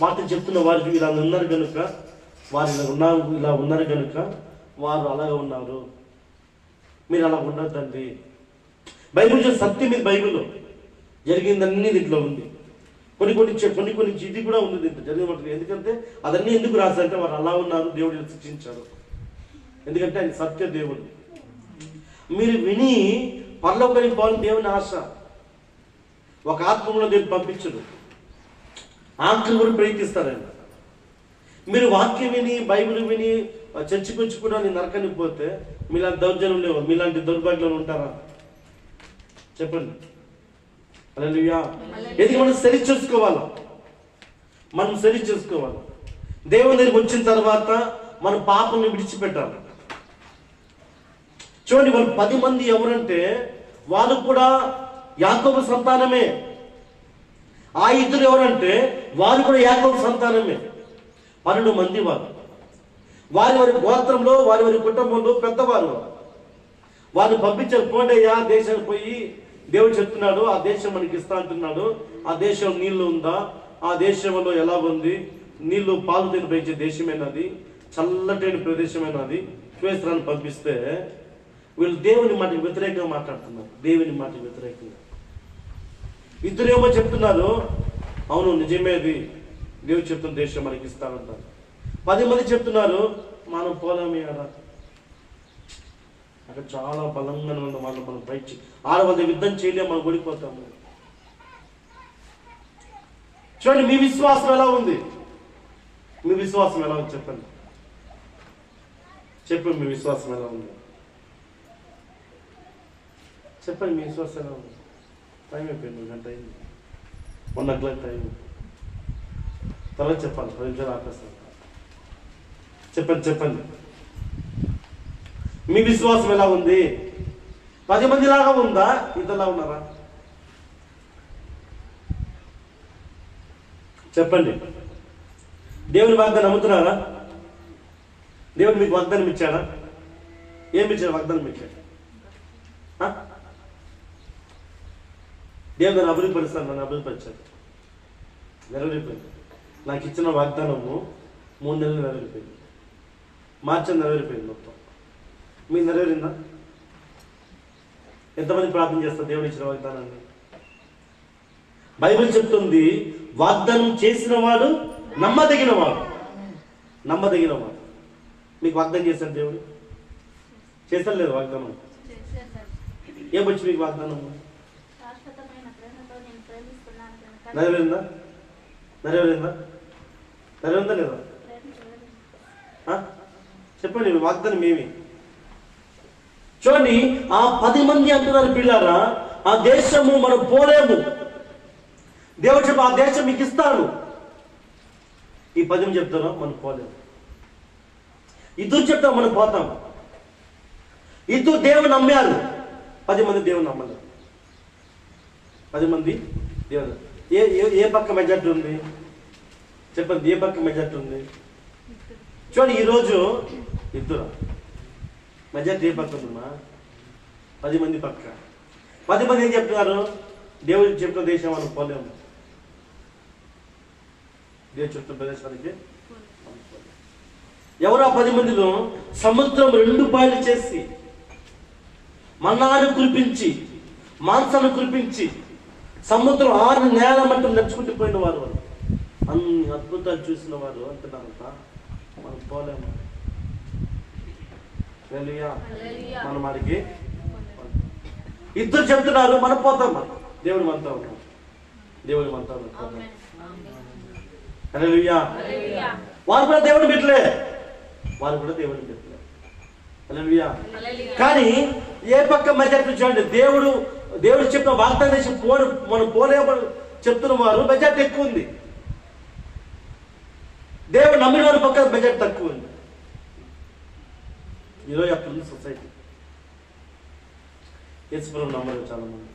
వాటిని చెప్తున్న వారికి ఇలా ఉన్నారు కనుక, వారు ఇలా ఉన్నారు కనుక వారు అలాగే ఉన్నారు. మీరు అలా ఉండద్దండి. బైబిల్ సత్యం ఇది. బైబిల్లో జరిగిందన్నీ దీంట్లో ఉంది. కొన్ని ఇది కూడా ఉంది దీంట్లో జరిగిన. ఎందుకంటే అదన్నీ ఎందుకు రాశారంటే వారు అలా ఉన్నారు, దేవుడు శిక్షించారు. ఎందుకంటే ఆయన సత్య దేవుడు. మీరు విని పరలోకానికి పోవాలని దేవుని ఆశ. ఒక ఆత్మలో దేవుడు పంపించడు, ఆత్మ కూడా ప్రయత్నిస్తారండి. మీరు వాక్యం విని, బైబిల్ విని చర్చికి వచ్చి కూడా నేను నరకానికి పోతే మీలాంటి దౌర్జన్యం లేవు, మీలాంటి దౌర్భాగ్యాలు ఉంటారా? చెప్పండి. హల్లెలూయా. ఎందుకు మనం సరి చూసుకోవాలి, మనం సరి చూసుకోవాలి. దేవుని దగ్గరికి వచ్చిన తర్వాత మన పాపని విడిచిపెట్టాలి. చూడండి, వాళ్ళు 10 మంది ఎవరంటే వాళ్ళు కూడా యాకోబు సంతానమే. ఆ ఇద్దరు ఎవరంటే వారు కూడా యాకోబు సంతానమే. 12 మంది వారు. వారి వారి గోత్రంలో వారి వారి కుటుంబంలో పెద్దవారు. వారిని పంపించారు, పోండయ్యా దేశానికి పోయి దేవుడు చెప్తున్నాడు, ఆ దేశం మనకి ఇస్తా అంటున్నాడు, ఆ దేశం నీళ్లు ఉందా, ఆ దేశంలో ఎలా ఉంది, నీళ్లు పాలు తేనె పెంచే దేశమైనది, చల్లటైన ప్రదేశమైనది, శ్వేత్రాన్ని పంపిస్తే వీళ్ళు దేవుని మాటకి వ్యతిరేకంగా మాట్లాడుతున్నారు. దేవుని మాటకి వ్యతిరేకంగా ఇద్దరేమో చెప్తున్నారు, అవును నిజమేది, దేవుడు చెప్తున్న దేశం మనకి ఇస్తానంటారు. 10 మంది చెప్తున్నారు, మనం పోలేమే కదా, అక్కడ చాలా బలంగా ఉన్న వాళ్ళు, మనం పైచి 600 యుద్ధం చేయలేము, మనం ఓడిపోతాము. చూడండి, మీ విశ్వాసం ఎలా ఉంది? మీ విశ్వాసం ఎలా ఉంది చెప్పండి. చెప్పండి, మీ విశ్వాసం ఎలా ఉంది చెప్పండి. మీ విశ్వాసం ఎలా ఉంది? టైం అయిపోయింది, 1 గంట అయింది, 1 o'clock టైం. తర్వాత చెప్పాలి, 10 నిమిషాలు ఆపేస్తాను. చెప్పండి చెప్పండి, మీ విశ్వాసం ఎలా ఉంది? 10 మంది లాగా ఉందా, ఇతరులా ఉన్నారా? చెప్పండి. దేవుని వాగ్దానం నమ్ముతున్నారా? దేవుడు మీకు వాగ్దానం ఇచ్చాడా? ఏమి ఇచ్చాడు? వాగ్దానం ఇచ్చాడు. దేవుడు నన్ను అభివృద్ధిపరుస్తాను, నన్ను అభివృద్ధిపరిచాడు, నెరవేరిపోయింది. నాకు ఇచ్చిన వాగ్దానము 3 నెలలు నెరవేరిపోయింది, మార్చి నెరవేరిపోయింది మొత్తం. మీకు నెరవేరిందా? ఎంతమంది ప్రార్థన చేస్తారు దేవుడు ఇచ్చిన వాగ్దానాన్ని? బైబిల్ చెప్తుంది, వాగ్దానం చేసిన వాడు నమ్మదగిన వాడు. నమ్మదగిన వాడు. మీకు వాగ్దానం చేశాడు దేవుడు? చేశాడు లేదు వాగ్దానం? ఏమొచ్చి మీకు వాగ్దానం? నెరవేరిందా? నెరవేరిందా? నెరవేరిందా లేదా? చెప్పండి, వాగ్దానం ఏమి? చూడండి, ఆ 10 మంది అంటున్నారు, పిల్లారా ఆ దేశము మనం పోలేము, దేవుడు చెప్పి ఆ దేశం మీకు ఇస్తాను. ఈ 10 మంది చెప్తారా మనం పోలేము. ఇద్దరు చెప్తాం మనం పోతాం. ఇద్దరు దేవుని నమ్మారు, 10 మంది దేవుని నమ్మలేదు. 10 మంది దేవుడు. ఏ పక్క మెజార్టీ ఉంది చెప్పండి? ఏ పక్క మెజార్టీ ఉంది? చూడండి, ఈరోజు ఇద్దరు మెజార్టీ ఏ పక్క ఉందమ్మా? 10 మంది పక్క. 10 మంది ఏం చెప్తున్నారు? దేవుడు చెప్పిన దేశం మనం పోలేము, దేవుడు చెప్పిన ప్రదేశానికి. ఎవరు ఆ 10 మందిలో? సముద్రం 2 పాయలు చేసి, మన్నాను కురిపించి, మాంసాన్ని కురిపించి, సముద్రం 6 నేల మట్టం నడుచుకుంటూ పోయిన వారు, అన్ని అద్భుతాలు చూసిన వారు అంటున్నారంట, మనం పోలేము. మనం వారికి ఇద్దరు చెప్తున్నారు, మనం పోతాం, దేవుడు మనతో ఉన్నాం, దేవుడు మనతో ఉన్నాం. హల్లెలూయా. వారు కూడా దేవుడిని పెట్టలే, వారు కూడా దేవుడిని పెట్టలే. హల్లెలూయా. కానీ ఏ పక్క మెజార్టీ చూడండి, దేవుడు చెప్పిన వాగ్దానం చేసి మనం పోలేమని చెప్తున్న వారు మెజార్టీ ఎక్కువ ఉంది. దేవుడు నమ్మిన వారి పక్క మెజార్టీ తక్కువ ఉంది. ఈరోజు అక్కడ ఉంది సొసైటీ. యేసుప్రభుని నమ్మరు చాలా మంది,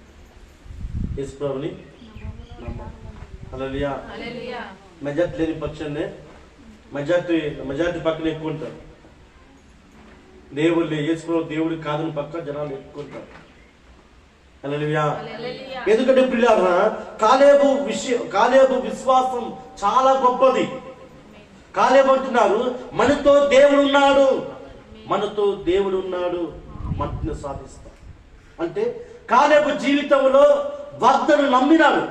యేసుప్రభుని నమ్మరు. హల్లెలూయా. మెజార్టీ లేని పక్షాన్ని మెజార్టీ పక్కన ఎక్కువ ఉంటారు. దేవుడు యేసుప్రభు దేవుడు కాదని పక్క జనాలు ఎక్కువ ఉంటారు. హల్లెలూయా. ఎందుకంటే ప్రియులారా, కాలేబు విశ్వాసం చాలా గొప్పది. కాలేబు అంటున్నారు, మనతో దేవుడు ఉన్నాడు, మనతో దేవుడు ఉన్నాడు, మనల్ని సాధిస్తాం. అంటే కాలేబు జీవితంలో వాగ్దానం నమ్మినాడు.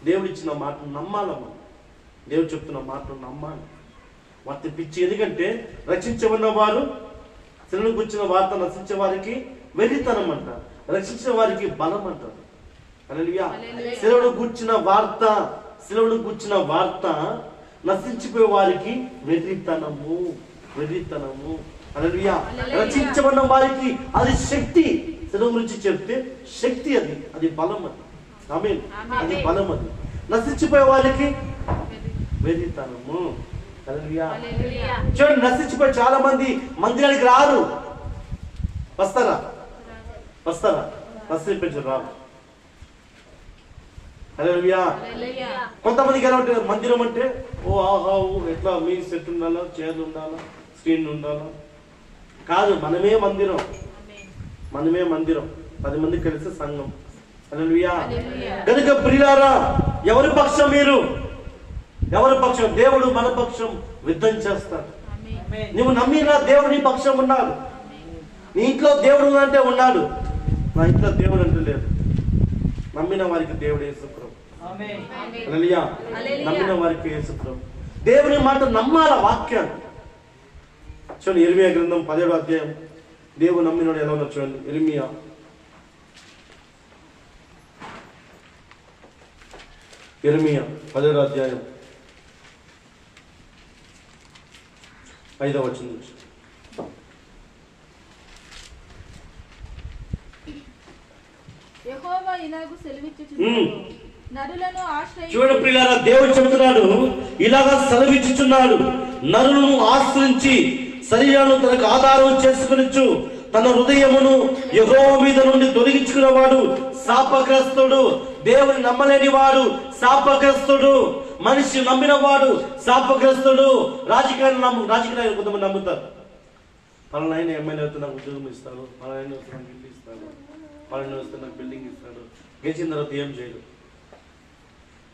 దేవుడు ఇచ్చిన మాటను నమ్మాలమ్మా, దేవుడు చెప్తున్న మాటను నమ్మాలి, వాటి పిచ్చి. ఎందుకంటే రక్షించబడిన వారు, శిలువను గుర్చిన వార్త నశించే వారికి వెర్రితనం అంటారు, రక్షించిన వారికి బలం అంటారు. హల్లెలూయా. శిలువను గుర్చిన వార్త నశించిపోయే వారికి వెర్రితనము. హల్లెలూయా. రక్షించబడిన వారికి అది శక్తి, నశించడం గురించి చెప్తే శక్తి అది బలం ఆమేన్. అది బలం నశించిపోయే వారికి వెర్రితనము. హల్లెలూయా. చూడండి, నశించిపోయి చాలా మంది మందిరానికి రారు. వస్తారా? నశింపించరు, రారు. హల్లెలూయా. కొంతమందికి ఎలా ఉంటుంది మందిరం అంటే, ఓ ఆహా ఎట్లా మీ సెట్ ఉండాలా, చైర్లు ఉండాలా, స్క్రీన్ ఉండాలా. కాదు, మనమే మందిరం. 10 మంది కలిసి సంఘం. హల్లెలూయా. కనుక ప్రియులారా, ఎవరి పక్షం మీరు? ఎవరి పక్షం? దేవుడు మన పక్షం యుద్ధం చేస్తాడు. నువ్వు నమ్మినా దేవుడు నీ పక్షం ఉన్నాడు. నీ ఇంట్లో దేవుడు అంటే ఉన్నాడు, నా ఇంట్లో దేవుడు అంటే లేదు. నమ్మిన వారికి దేవుడు యేసుప్రభు. హల్లెలూయా. నమ్మిన వారికి యేసుప్రభు. దేవుని మాట నమ్మాల, వాక్యాన్ని. చూడండి, ఇర్మియా గ్రంథం 17వ అధ్యాయం. దేవుడు నమ్మినోడు ఎలా ఉన్నారు చూడండి. ఇర్మియా 10వ అధ్యాయం 5వ వచనం నుంచి. యెహోవా ఇలాగు సెలవిచ్చుచున్నాడు, నరులను ఆశ్రయించి. చూడండి ప్రియులారా, దేవుడు చెబుతున్నాడు, ఇలాగా సెలవిచ్చుచున్నాడు, నరులను ఆశ్రయించి శరీరాలను తనకు ఆధారం చేసుకునిచ్చు తన హృదయమును యెహోవా మీద నుండి తొలగించుకున్నవాడు శాపగ్రస్తుడు. దేవుని నమ్మలేని వాడు శాపగ్రస్తుడు. మనిషి నమ్మిన వాడు శాపగ్రస్తుడు. రాజకీయాలు కొంతమంది నమ్ముతారు. పలానా ఆయన ఎమ్మెల్యే అయితే నాకు ఉద్యోగం ఇస్తాడు, పలానా ఆయన వస్తే నాకు ఇల్లు ఇస్తాడు, పలానా వస్తే నాకు బిల్డింగ్ ఇస్తాడు. గెలిచిన తర్వాత ఏం చేయడు.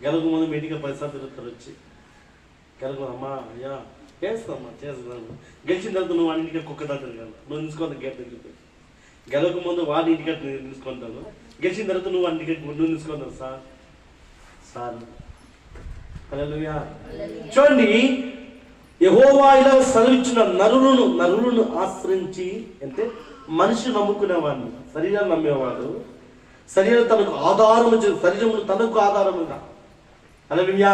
గెలక ముందు మీటింగ్ 10 సార్లు తిరుగుతారు. వచ్చి గెలక అమ్మా అయ్యా చేస్తామ్మా చేస్తున్నాను. గెలిచిన తర్వాత నువ్వు వాడి ఇంటికి కుక్క దగ్గర తిరగాలి, నువ్వు నిలుచుకోవాలి. గేట్ దగ్గర గెలక ముందు వాడి ఇంటికి నిలుచుకుంటాను, గెలిచిన తర్వాత నువ్వు ఇంటికి నువ్వు నిలుచుకుంటావు. సార్ హల్లెలూయా. చూడండి, యెహోవా ఇలా సెలవిచ్చిన నరులను ఆశ్రయించి అంటే మనిషి నమ్ముకునేవాడిని, శరీరాన్ని నమ్మేవాడు. శరీరం తనకు ఆధారము, శరీరమును తనకు ఆధారముగా, హల్లెలూయా,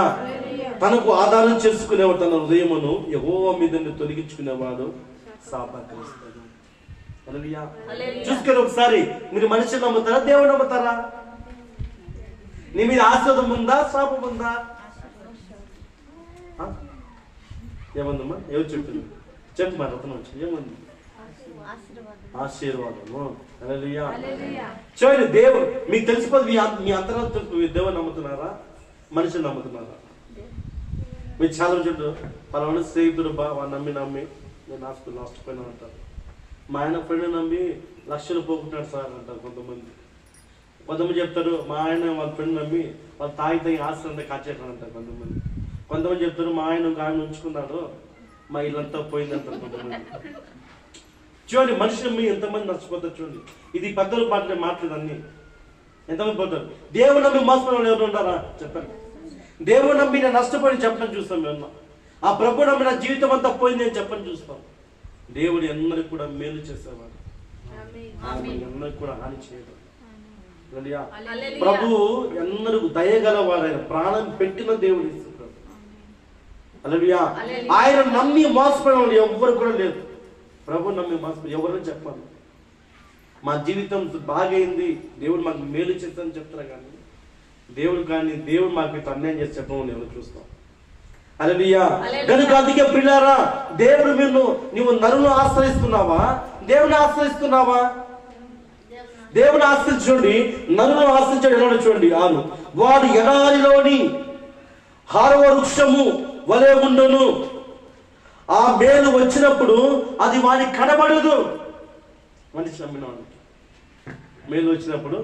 తనకు ఆధారం చేసుకునేవాడు. తన హృదయమును యెహోవా మీద తొలగించుకునేవాడు శాపగ్రస్తుడు. హల్లెలూయా. చూసుకొని ఒకసారి, మీరు మనిషిని నమ్ముతారా, దేవుడు నమ్ముతారా? నీ మీద ఆశీర్వాదం ఉందా, శాపం ఉందా? ఏముందమ్మా? ఎవరు చెప్తుంది? చెప్పు మరి రత్నం వచ్చి ఏముంది? ఆశీర్వాదము. హల్లెలూయా. చూడండి, దేవుడు మీకు తెలిసిపోతుంది. మీ అంతరాత్మ దేవుడు నమ్ముతున్నారా, మనిషిని నమ్ముతున్నారా? మీరు చాలా చెప్తారు, పలానా స్నేహితుడు వాడు నమ్మి నేను నష్టపోయినా అంటారు. మా ఆయన ఫ్రెండ్ నమ్మి లక్షలు పోకుంటాడు సార్ అంటారు కొంతమంది చెప్తారు, మా ఆయన వాళ్ళ ఫ్రెండ్ నమ్మి వాళ్ళు తాగి ఆస్తి అంతా కాచేటాడు అంటారు కొంతమంది చెప్తారు, మా ఆయన ఆయన ఉంచుకున్నాడు, మా ఇల్లంతా పోయిందంటారు కొంతమంది. చూడండి, మనిషి నమ్మి ఎంతమంది నష్టపోతారు. చూడండి, ఇది పెద్దలు మాట్లాడేది అన్ని. ఎంతమంది పోతారు? దేవుడు నమ్మి మోసపోయిన ఎవరు ఉంటారా చెప్పండి? దేవుడు నమ్మి నేను నష్టపోయి చెప్పని చూస్తాం మేము. ఆ ప్రభు నమ్మి నా జీవితం అంతా పోయింది అని చెప్పని చూస్తాం. దేవుడు అందరికి కూడా మేలు చేసేవాడు, అందరికి కూడా హాని చేయడు. ప్రభు అందరికి దయగలవారైన ప్రాణం పెట్టిన దేవుడు ఇస్తున్నాడు. హల్లెలూయా. ఆయన నమ్మి మోసపోయిన వాళ్ళు ఎవ్వరు కూడా లేదు. ప్రభు నమ్మి మోసపోయి ఎవరు చెప్పాలి, మా జీవితం బాగైంది, దేవుడు మాకు మేలు చేస్తానని చెప్తారు. కానీ దేవుడు మాకు ఇట్లా అన్యాయం చేసి చెప్పమని ఎవరు చూస్తాం. హల్లెలూయా. కనుక అందుకే ప్రియులారా, దేవుడు నువ్వు నరులను ఆశ్రయిస్తున్నావా, దేవుని ఆశ్రయిస్తున్నావా? దేవుని ఆశ్రయించండి, నరులను ఆశ్రయించండి. ఎలా చూడండి, వాడు ఎడారిలోని హారవ వృక్షము వలె ఉండును. ఆ మేలు వచ్చినప్పుడు అది వాడికి కనబడదు. మనిషి నమ్మిన వాడికి మేలు వచ్చినప్పుడు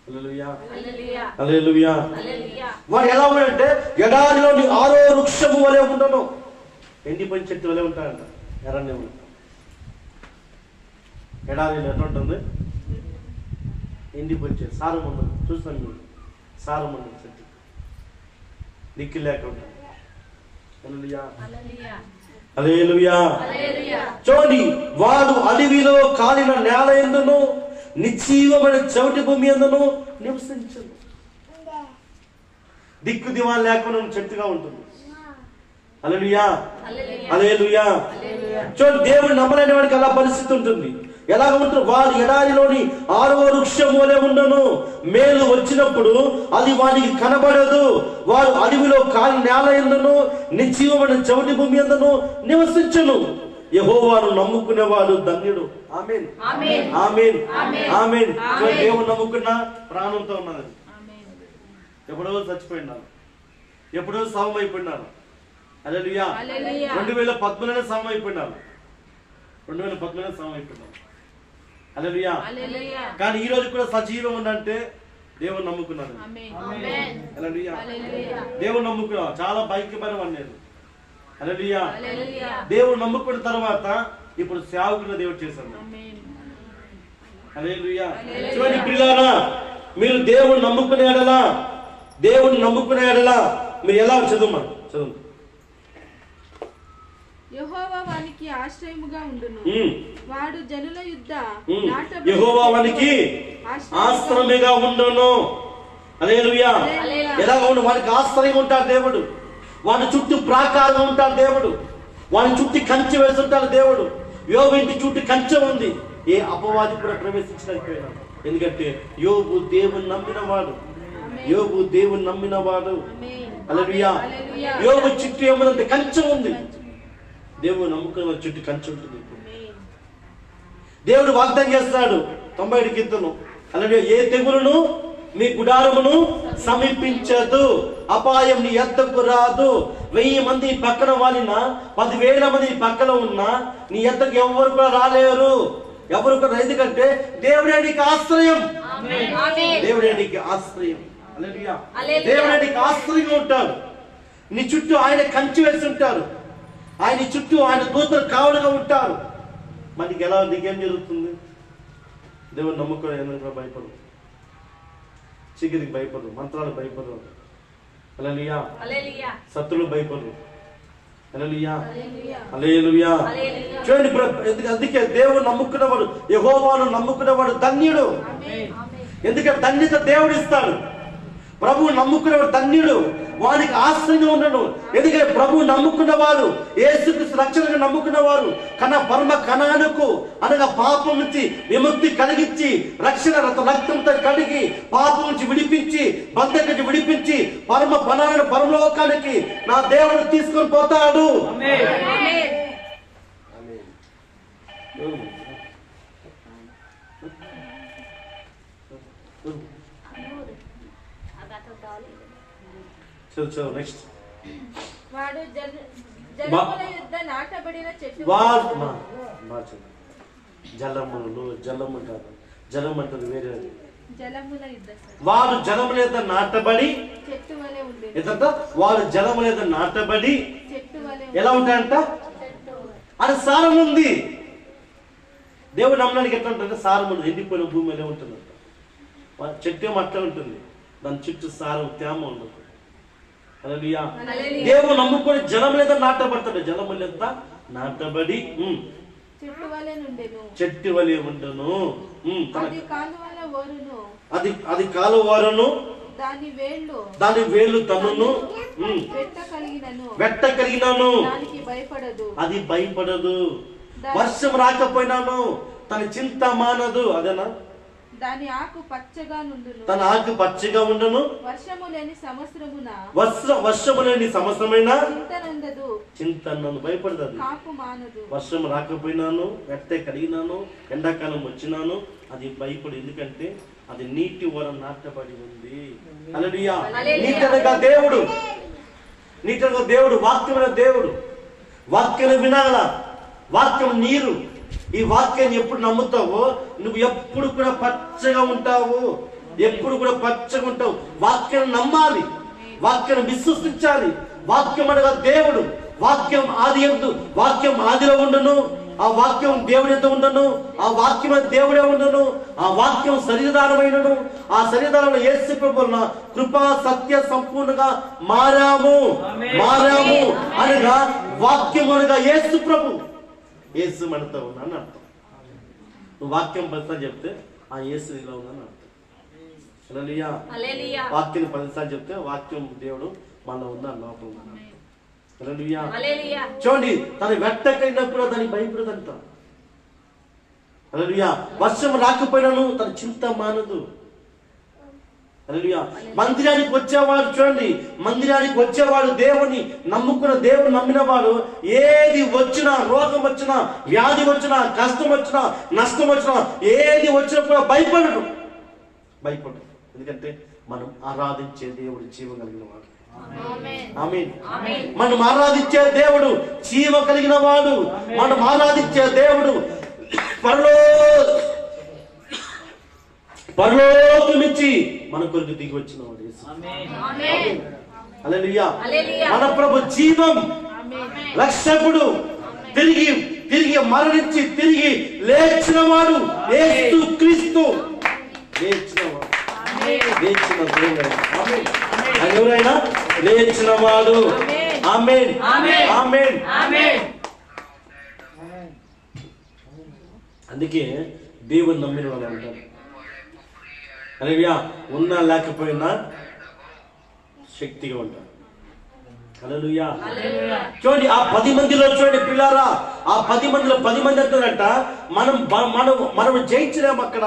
హల్లెలూయా. వాడు ఎలా ఉన్నాడంటే ఎడారిలోని ఆరో వృక్షము వలె ఉండను. ఎండిపోయిన చెట్టు వలె ఉంటాడంట. ఎర్రనే ఎడారిలో ఎట్లా ఉంటుంది? ఎండిపోయిన చెట్టు, సారం ఉండదు. చూస్తాను మీరు, సారం ఉండదు చెట్టు, దిక్కు లేక ఉంటాడు. హల్లెలూయా. చూడండి, వాడు అడవిలో కాలిన నేల యందును నిశ్చీవమైన చవిటి భూమి యందును నివసించను. దిక్కు దివాన్ లేకుండా చెట్టుగా ఉంటుంది. హల్లెలూయా, హల్లెలూయా. చూడండి, దేవుడు నమ్మలేని వాడికి అలా పరిస్థితి ఉంటుంది. ఎలాగ ఉంటుంది? వారు ఎడారిలోని ఆరవ వృక్షం వలె ఉండను. మేలు వచ్చినప్పుడు అది వారికి కనబడదు. వారు అడవిలో కాలి నేల యందును నిశ్చయమైన చవిటి భూమి యందును నివసించును. యెహోవాను నమ్ముకునేవాడు ధన్యుడు. ఆమేన్, ఆమేన్, ఆమేన్. దేవుడు నమ్ముకున్న ప్రాణంతో ఉన్నది. ఎప్పుడో చచ్చిపోయినాను, ఎప్పుడో శవం అయిపోయినాను. హల్లెలూయా. 2013 శవం అయిపోయినాను, 2013 శవం అయిపోయినాను. హల్లెలూయా. కానీ ఈ రోజు కూడా సజీవం ఉందంటే దేవుడు నమ్ముకున్నాను. హల్లెలూయా. దేవుడు నమ్ముకున్నా. చాలా భయంకరమైన నేను. హల్లెలూయా. దేవుడు నమ్ముకున్న తర్వాత ఇప్పుడు సేవకుని దేవుడు చేశాను. హల్లెలూయా. చూడండి పిల్లారా, మీరు దేవుడు నమ్ముకునేడలా, దేవుడిని నమ్ముకునేడలా మీరు ఎలా చదువు యెహోవా వానికి ఆశ్రయముగా ఉండును. వాడు జనుల యుద్ధ యెహోవా వానికి ఆశ్రయముగా ఉండును. హల్లెలూయా. ఎలాగ ఉండు? వానికి ఆశ్రయం ఉంటాడు దేవుడు. వాడి చుట్టూ ప్రాకారంగా ఉంటాడు దేవుడు. వాడి చుట్టూ కంచె వేసి ఉంటాడు దేవుడు. యోబు ఇంటి చుట్టూ కంచె ఉంది. ఏ అపవాది కూడా ప్రవేశించలేకపోయినా. ఎందుకంటే యోబు దేవుని నమ్మినవాడు. యోబు దేవుని నమ్మినవాడు. హల్లెలూయా. యోబు చుట్టూ ఏముందంటే కంచె ఉంది. దేవుడు నమ్ముకున్న చుట్టూ కంచె ఉంటుంది. దేవుడు వాగ్దానం చేస్తాడు 97 కీర్తనలు. హల్లెలూయా. ఏ తెగులును మీ గుడారమును సమీపించదు, అపాయం నీ ఎద్దకు రాదు. 1000 మంది పక్కన వాలినా, 10,000 మంది పక్కన ఉన్నా నీ ఎద్దకు ఎవరు కూడా రాలేరు. ఎవరు కూడా. ఎందుకంటే దేవుడే నీకు ఆశ్రయం. దేవుడే నీకు ఆశ్రయం. హల్లెలూయా. దేవుడే నీకు ఆశ్రయంగా ఉంటాడు. నీ చుట్టూ ఆయన కంచె వేసి ఉంటారు. ఆయన చుట్టూ ఆయన దూతలు కావలుగా ఉంటారు. మనకి ఎలా నీకేం జరుగుతుంది? దేవుడు నమ్ముకోవడం ఎందుకు భయపడు, చీకటికి భయపడు, మంత్రాలు భయపడు. హల్లెలూయా. శత్రులు భయపడు. హల్లెలూయా, హల్లెలూయా. చూడండి, అందుకే దేవుడు నమ్ముకున్నవాడు, యెహోవాను నమ్ముకున్నవాడు ధన్యుడు. ఎందుకంటే ధన్యత దేవుడు ఇస్తాడు. ప్రభువు నమ్ముకున్నవాడు ధన్యుడు. వానికి ఆశ్రయంగా ఉండడు. ఎందుకంటే ప్రభువు నమ్ముకున్నవారు, యేసుక్రీస్తు రక్షణగా నమ్ముకున్నవారు పరమ కణానుకు అనగా పాపం నుంచి విముక్తి కలిగించి, రక్షణ రక్తంతో కడిగి, పాపం నుంచి విడిపించి, బంధం నుంచి విడిపించి, పరమ పనాలను పరలోకానికి నా దేవుడు తీసుకొని పోతాడు. నెక్స్ట్, వాడు జలముల యుద్ధ నాటబడిన చెట్టు. జలము కాదు, జలం అంటది వేరే. జలముల యుద్ధ వాడు జలముల యుద్ధ నాటబడి చెట్టు వలె ఉంది. వాడు జలముల యుద్ధ నాటబడి చెట్టు వలె ఎలా ఉంటాయంట? అది సారం ఉంది. దేవుడు నమ్మడానికి ఎట్లా ఉంటుంది? సారం ఉంది. ఎండిపోయిన భూమి ఎలా ఉంటుందంట. చెట్టు ఏమో అట్లా ఉంటుంది, దాని చుట్టూ సారం తేమ ఉండదు. హల్లెలూయా. దేవుడు నమ్ముకొని జలముల యుద్ధ నాటబడతాడు. జలముల యుద్ధ నాటబడి చెట్టు వలె ఉండను. అది కాలువారును, దాని వేళ్ళు తన్నును, వెట్ట కలిగినను, అది భయపడదు. వర్షం రాకపోయినాను తన చింత మానదు. అదేనా? దాని ఆకు పచ్చగా నుండును, తన ఆకు పచ్చగా ఉండును. వర్షము లేని సంవత్సరమున, వర్షము లేని సంవత్సరమైన చింతనందు భయపడదు. కాపు మానదు. వర్షం రాకపోయినాను, వెట్టే కలిగినాను, ఎండాకాలం వచ్చినాను, అది భయపడు. ఎందుకంటే అది నీటి వరం నాటబడి ఉంది. హల్లెలూయా. నీటనగా దేవుడు, నీటనగా దేవుడు, వాక్యమైన దేవుడు. వాక్యం వినాలా, వాక్యం నీరు. ఈ వాక్యాన్ని ఎప్పుడు నమ్ముతావో నువ్వు ఎప్పుడు కూడా పచ్చగా ఉంటావు. ఎప్పుడు కూడా పచ్చగా ఉంటావు. వాక్యాన్ని నమ్మాలి, వాక్యాన్ని విశ్వసించాలి. వాక్యం అనగా దేవుడు. వాక్యం ఆది ఎందు, వాక్యం ఆదిలో ఉండను. ఆ వాక్యం దేవుడి ఎంత ఉండను. ఆ వాక్యం దేవుడే ఉండను. ఆ వాక్యం శరీరధారమైనను. ఆ శరీరధారంలో యేసు ప్రభువున కృపా సత్య సంపూర్ణంగా మారాము అనగా వాక్యం అనగా యేసు ప్రభు. యేసు మనతో ఉన్నాను అర్థం. నువ్వు వాక్యం 10 సార్లు చెప్తే ఆ యేసు ఇలా ఉన్నాను అర్థం. హల్లెలూయా. వాక్యం 10 సార్లు చెప్తే వాక్యం దేవుడు మనలో ఉన్నాను, లోపల ఉన్నాను అర్థం. హల్లెలూయా. చూడండి, తన వెట్టకైనా కూడా దానికి భయపడదంట. హల్లెలూయా. వర్షం రాకపోయినాను తన చింత మానదు. హల్లెలూయా. మందిరానికి వచ్చేవాడు, చూడండి, మందిరానికి వచ్చేవాడు దేవుని నమ్ముకున్న, దేవుని నమ్మినవాడు ఏది వచ్చినా, రోగం వచ్చినా, వ్యాధి వచ్చినా, కష్టం వచ్చినా, నష్టం వచ్చినా, ఏది వచ్చినా కూడా భయపడడు. ఎందుకంటే మనం ఆరాధించే దేవుడు జీవం కలిగిన వాడు. ఆమేన్. మనం ఆరాధించే దేవుడు జీవ కలిగిన వాడు. మనం ఆరాధించే దేవుడు పరలోకమిచ్చి మన కొరకు దిగి వచ్చిన వాడు. హల్లెలూయా. మన ప్రభు జీవం, రక్షకుడు, తిరిగి మరణించి తిరిగి లేచిన వాడు యేసు క్రీస్తు. లేచిన దేవుడు. ఎవరైనా లేచిన వాడు. ఆమేన్. ఆమేన్. అందుకే దేవుని నమ్మిన వాళ్ళు అంటారు, హల్లెలూయా, ఉన్నా లేకపోయినా శక్తిగా ఉంటారు. హల్లెలూయా. చూడండి, ఆ 10 మందిలో చూడండి పిల్లారా, ఆ 10 మందిలో 10 మంది అంటారంట, మనం జయించలేము అక్కడ.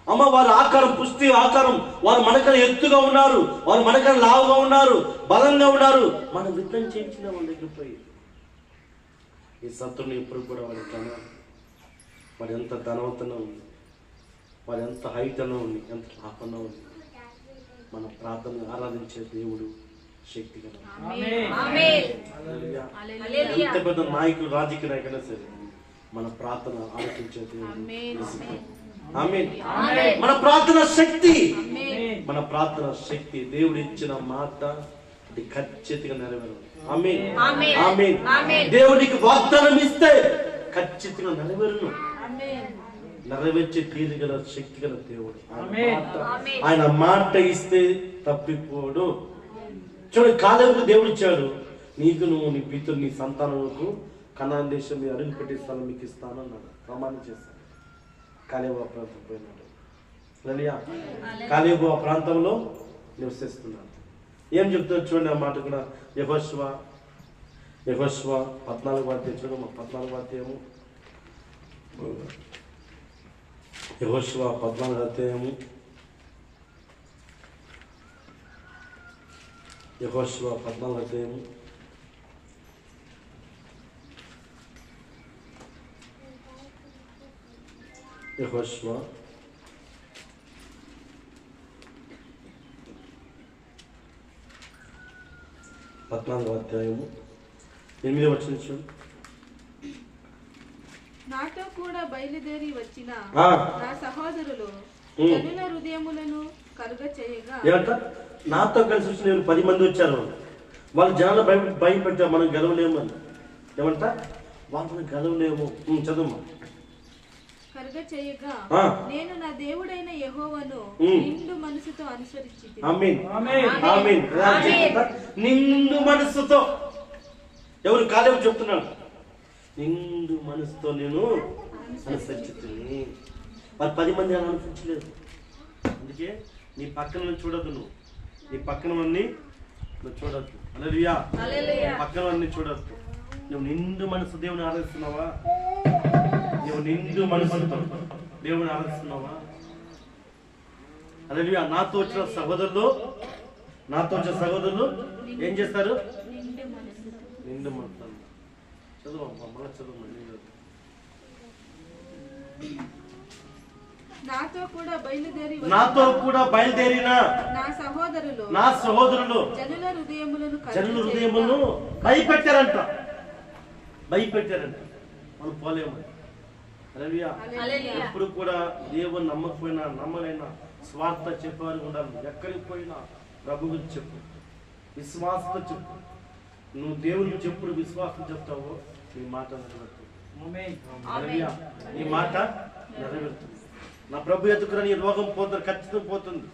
అమ్మ, వారి ఆకారం, పుష్టి ఆకారం, వారు మనకన్నా ఎత్తుగా ఉన్నారు, వారు మనకన్నా లావుగా ఉన్నారు, బలంగా ఉన్నారు. మనం యుద్ధం చేయించిన వాళ్ళ దగ్గర పోయి ఈ శత్రువుని ఎప్పుడు కూడా వాడు ఎంత ధనవంతంగా ఉంది, వాడు ఎంత హైట్ అన్నా ఉంది, ఎంత టాపన్నా ఉంది. మన ప్రార్థన ఆరాధించే దేవుడు శక్తి కదా. ఎంత పెద్ద నాయకులు, రాజకీయ నాయకులైనా సరే మన ప్రార్థన ఆలోచించే దేవుడు. ఆమేన్. మన ప్రార్థన శక్తి, మన ప్రార్థన శక్తి, దేవుడు ఇచ్చిన మాట అది ఖచ్చితంగా నెరవేరాలి. ఆమేన్. ఆమేన్. దేవుడికి వాగ్దానం ఇస్తే ఖచ్చితంగా నెరవేరును. నెరవేర్చే తీరు గల శక్తి గల దేవుడు. ఆయన మాట ఇస్తే తప్పిపోడు. చూడండి, కాలేబుకు దేవుడు ఇచ్చాడు, నీకు, నువ్వు, నీ పితృ, నీ సంతానములకు కనాను దేశం మీరు అడుగు పెట్టే స్థలం మీకు ఇస్తాను అన్నాడు, ప్రమాణం చేస్తాను. కాలేబు ఆ ప్రాంతం పోయినాడు. హల్లెలూయా. కాలేబు ఆ ప్రాంతంలో నివసిస్తున్నాడు. ఏం చెప్తారు చూడండి, ఆ మాట కూడా. యెహోషువ 14వ అధ్యాయం చూడమ్మా. 14వ అధ్యాయము, యెహోషువ 14వ అధ్యాయము, యెహోషువ 14వ అధ్యాయము, యెహోషువ 14వ అధ్యాయము 8వ వచనం చూడండి. నాతో కూడా బయలుదేరి వచ్చిన ఆ. నా సహోదరులు జనుల హృదయములను కరుగ చేయగా. ఏమంట? నాతో కలిసి వచ్చిన 10 మంది వచ్చారు. వాళ్ళు జనాలు భయపెట్టారు, మనం గెలవలేము అని. ఏమంట? వాళ్ళని గెలవలేము. చదువు. కరుగ చేయగా నేను నా దేవుడైన యెహోవాను నిండు మనసుతో అనుసరించితిని. ఆమేన్. ఆమేన్. నిండు మనసుతో. ఎవరు? కాలేబు చెప్తున్నాడు, నిండు మనసుతో నేను అనుసరించితిని. మరి 10 మంది అని అనుసరించలేదు. అందుకే నీ పక్కన చూడద్దు, నీ పక్కనవన్నీ నువ్వు చూడద్దు. హల్లెలూయా. పక్కనవన్నీ చూడద్దు. నువ్వు నిండు మనసు దేవుని ఆరాధిస్తున్నావా? నువ్వు నిండు మనసుతో దేవుని ఆరాధిస్తున్నావా? హల్లెలూయా. నాతో వచ్చిన సహోదరులు ఏం చేస్తారు? నిండు మనసు. చదువు మళ్ళీ చదువు. నాతో కూడా బయలుదేరిన నా సహోదరులు జనుల హృదయములను భయపెట్టారంట. మనం పోలేము. హల్లెలూయా. ఎప్పుడు కూడా దేవుని నమ్మకపోయినా, నమ్మలేనా, స్వార్థ చెప్పేవారు ఉండాలి. ఎక్కడికి పోయినా ప్రభు గురించి చెప్పు, విశ్వాసంతో చెప్పు. నువ్వు దేవునికి చెప్పుడు విశ్వాసం చెప్తావు, నీ మాట నెరవేరుతుంది. హల్లెలూయా. నీ మాట నెరవేరుతుంది. నా ప్రభు ఎత్తుకురా, నీ రోగం పోతుంది, ఖచ్చితంగా పోతుంది.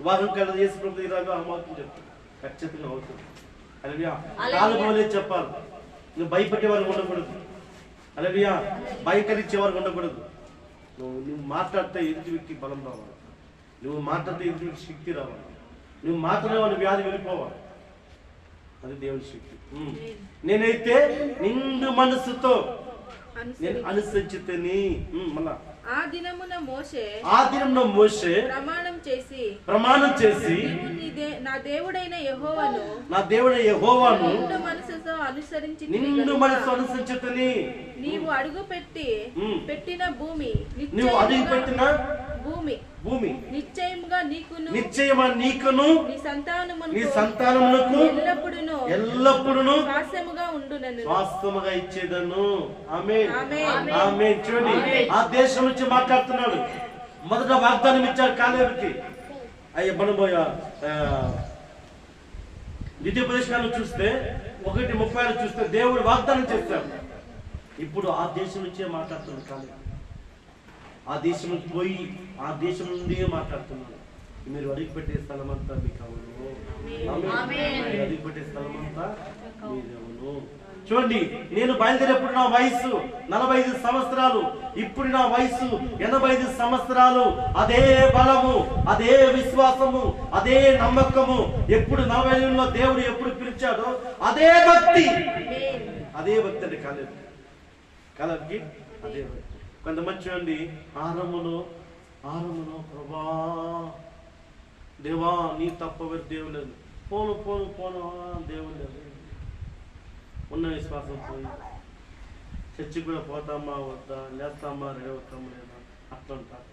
రోగం కలదు యేసు ప్రభు ఇలాగా అమౌతుంది చెప్తాను, ఖచ్చితంగా అవుతుంది. హల్లెలూయా. కాలబోలే చెప్పాలి. నువ్వు భయపెట్టేవారు ఉండకూడదు. హల్లెలూయా. భయకరించేవారు ఉండకూడదు. నువ్వు మాట్లాడితే ఎదుటి వ్యక్తికి బలం రావాలి. నువ్వు మాట్లాడితే ఎదుటి వ్యక్తి శక్తి రావాలి. నువ్వు మాట్లాడే వాళ్ళు వ్యాధి వెళ్ళిపోవాలి. అది దేవుని శక్తి. నేనైతే నిండు మనసుతో నేను అనుసరించితిని. మళ్ళా ఆ దినమున మోషే ప్రమాణం చేసి నా దేవుడైన యెహోవాను నిండు మనసుతో అనుసరించితిని. నీవు అడుగు పెట్టిన భూమి నిశ్చయముగా నీకును నీ సంతానమునకు ఎల్లప్పుడూ స్వాస్థ్యముగా ఇచ్చేదను. ఆమేన్ ఆమేన్. చూడండి, ఆ దేశం నుంచి మాట్లాడుతున్నాడు. మొదట వాగ్దానం ఇచ్చాడు కాలేబుకి. మనం ద్వితీయోపదేశాలు చూస్తే 1:30 చూస్తే దేవుడు వాగ్దానం చేస్తాడు. ఇప్పుడు ఆ దేశం నుంచే మాట్లాడుతున్నాడు కాలేబు. ఆ దేశం నుంచి పోయి ఆ దేశం నుండి మాట్లాడుతున్నాడు. మీరు అడుగుపెట్టే స్థలం అంతా మీకు అవును. అడుగుపెట్టే స్థలం అంతా మీరు అవును. చూడండి, నేను బయలుదేరేప్పుడు నా వయసు 45 సంవత్సరాలు, ఇప్పుడు నా వయసు 85 సంవత్సరాలు. అదే బలము, అదే విశ్వాసము, అదే నమ్మకము. ఎప్పుడు 40లో దేవుడు ఎప్పుడు పిలిచాడో అదే భక్తి అంటే కాలేబుకి అదే భక్తి. కొంతమంది చూడండి, ఆరంభంలో ప్రభా దేవా నీ తప్ప దేవుడు లేదు, పోను దేవుడు లేదు. ఉన్న విశ్వాసం పోయి చర్చికి కూడా పోతామా వద్దా, లేస్తామా రేవుతామా లేదా, అట్లా ఉంటారు.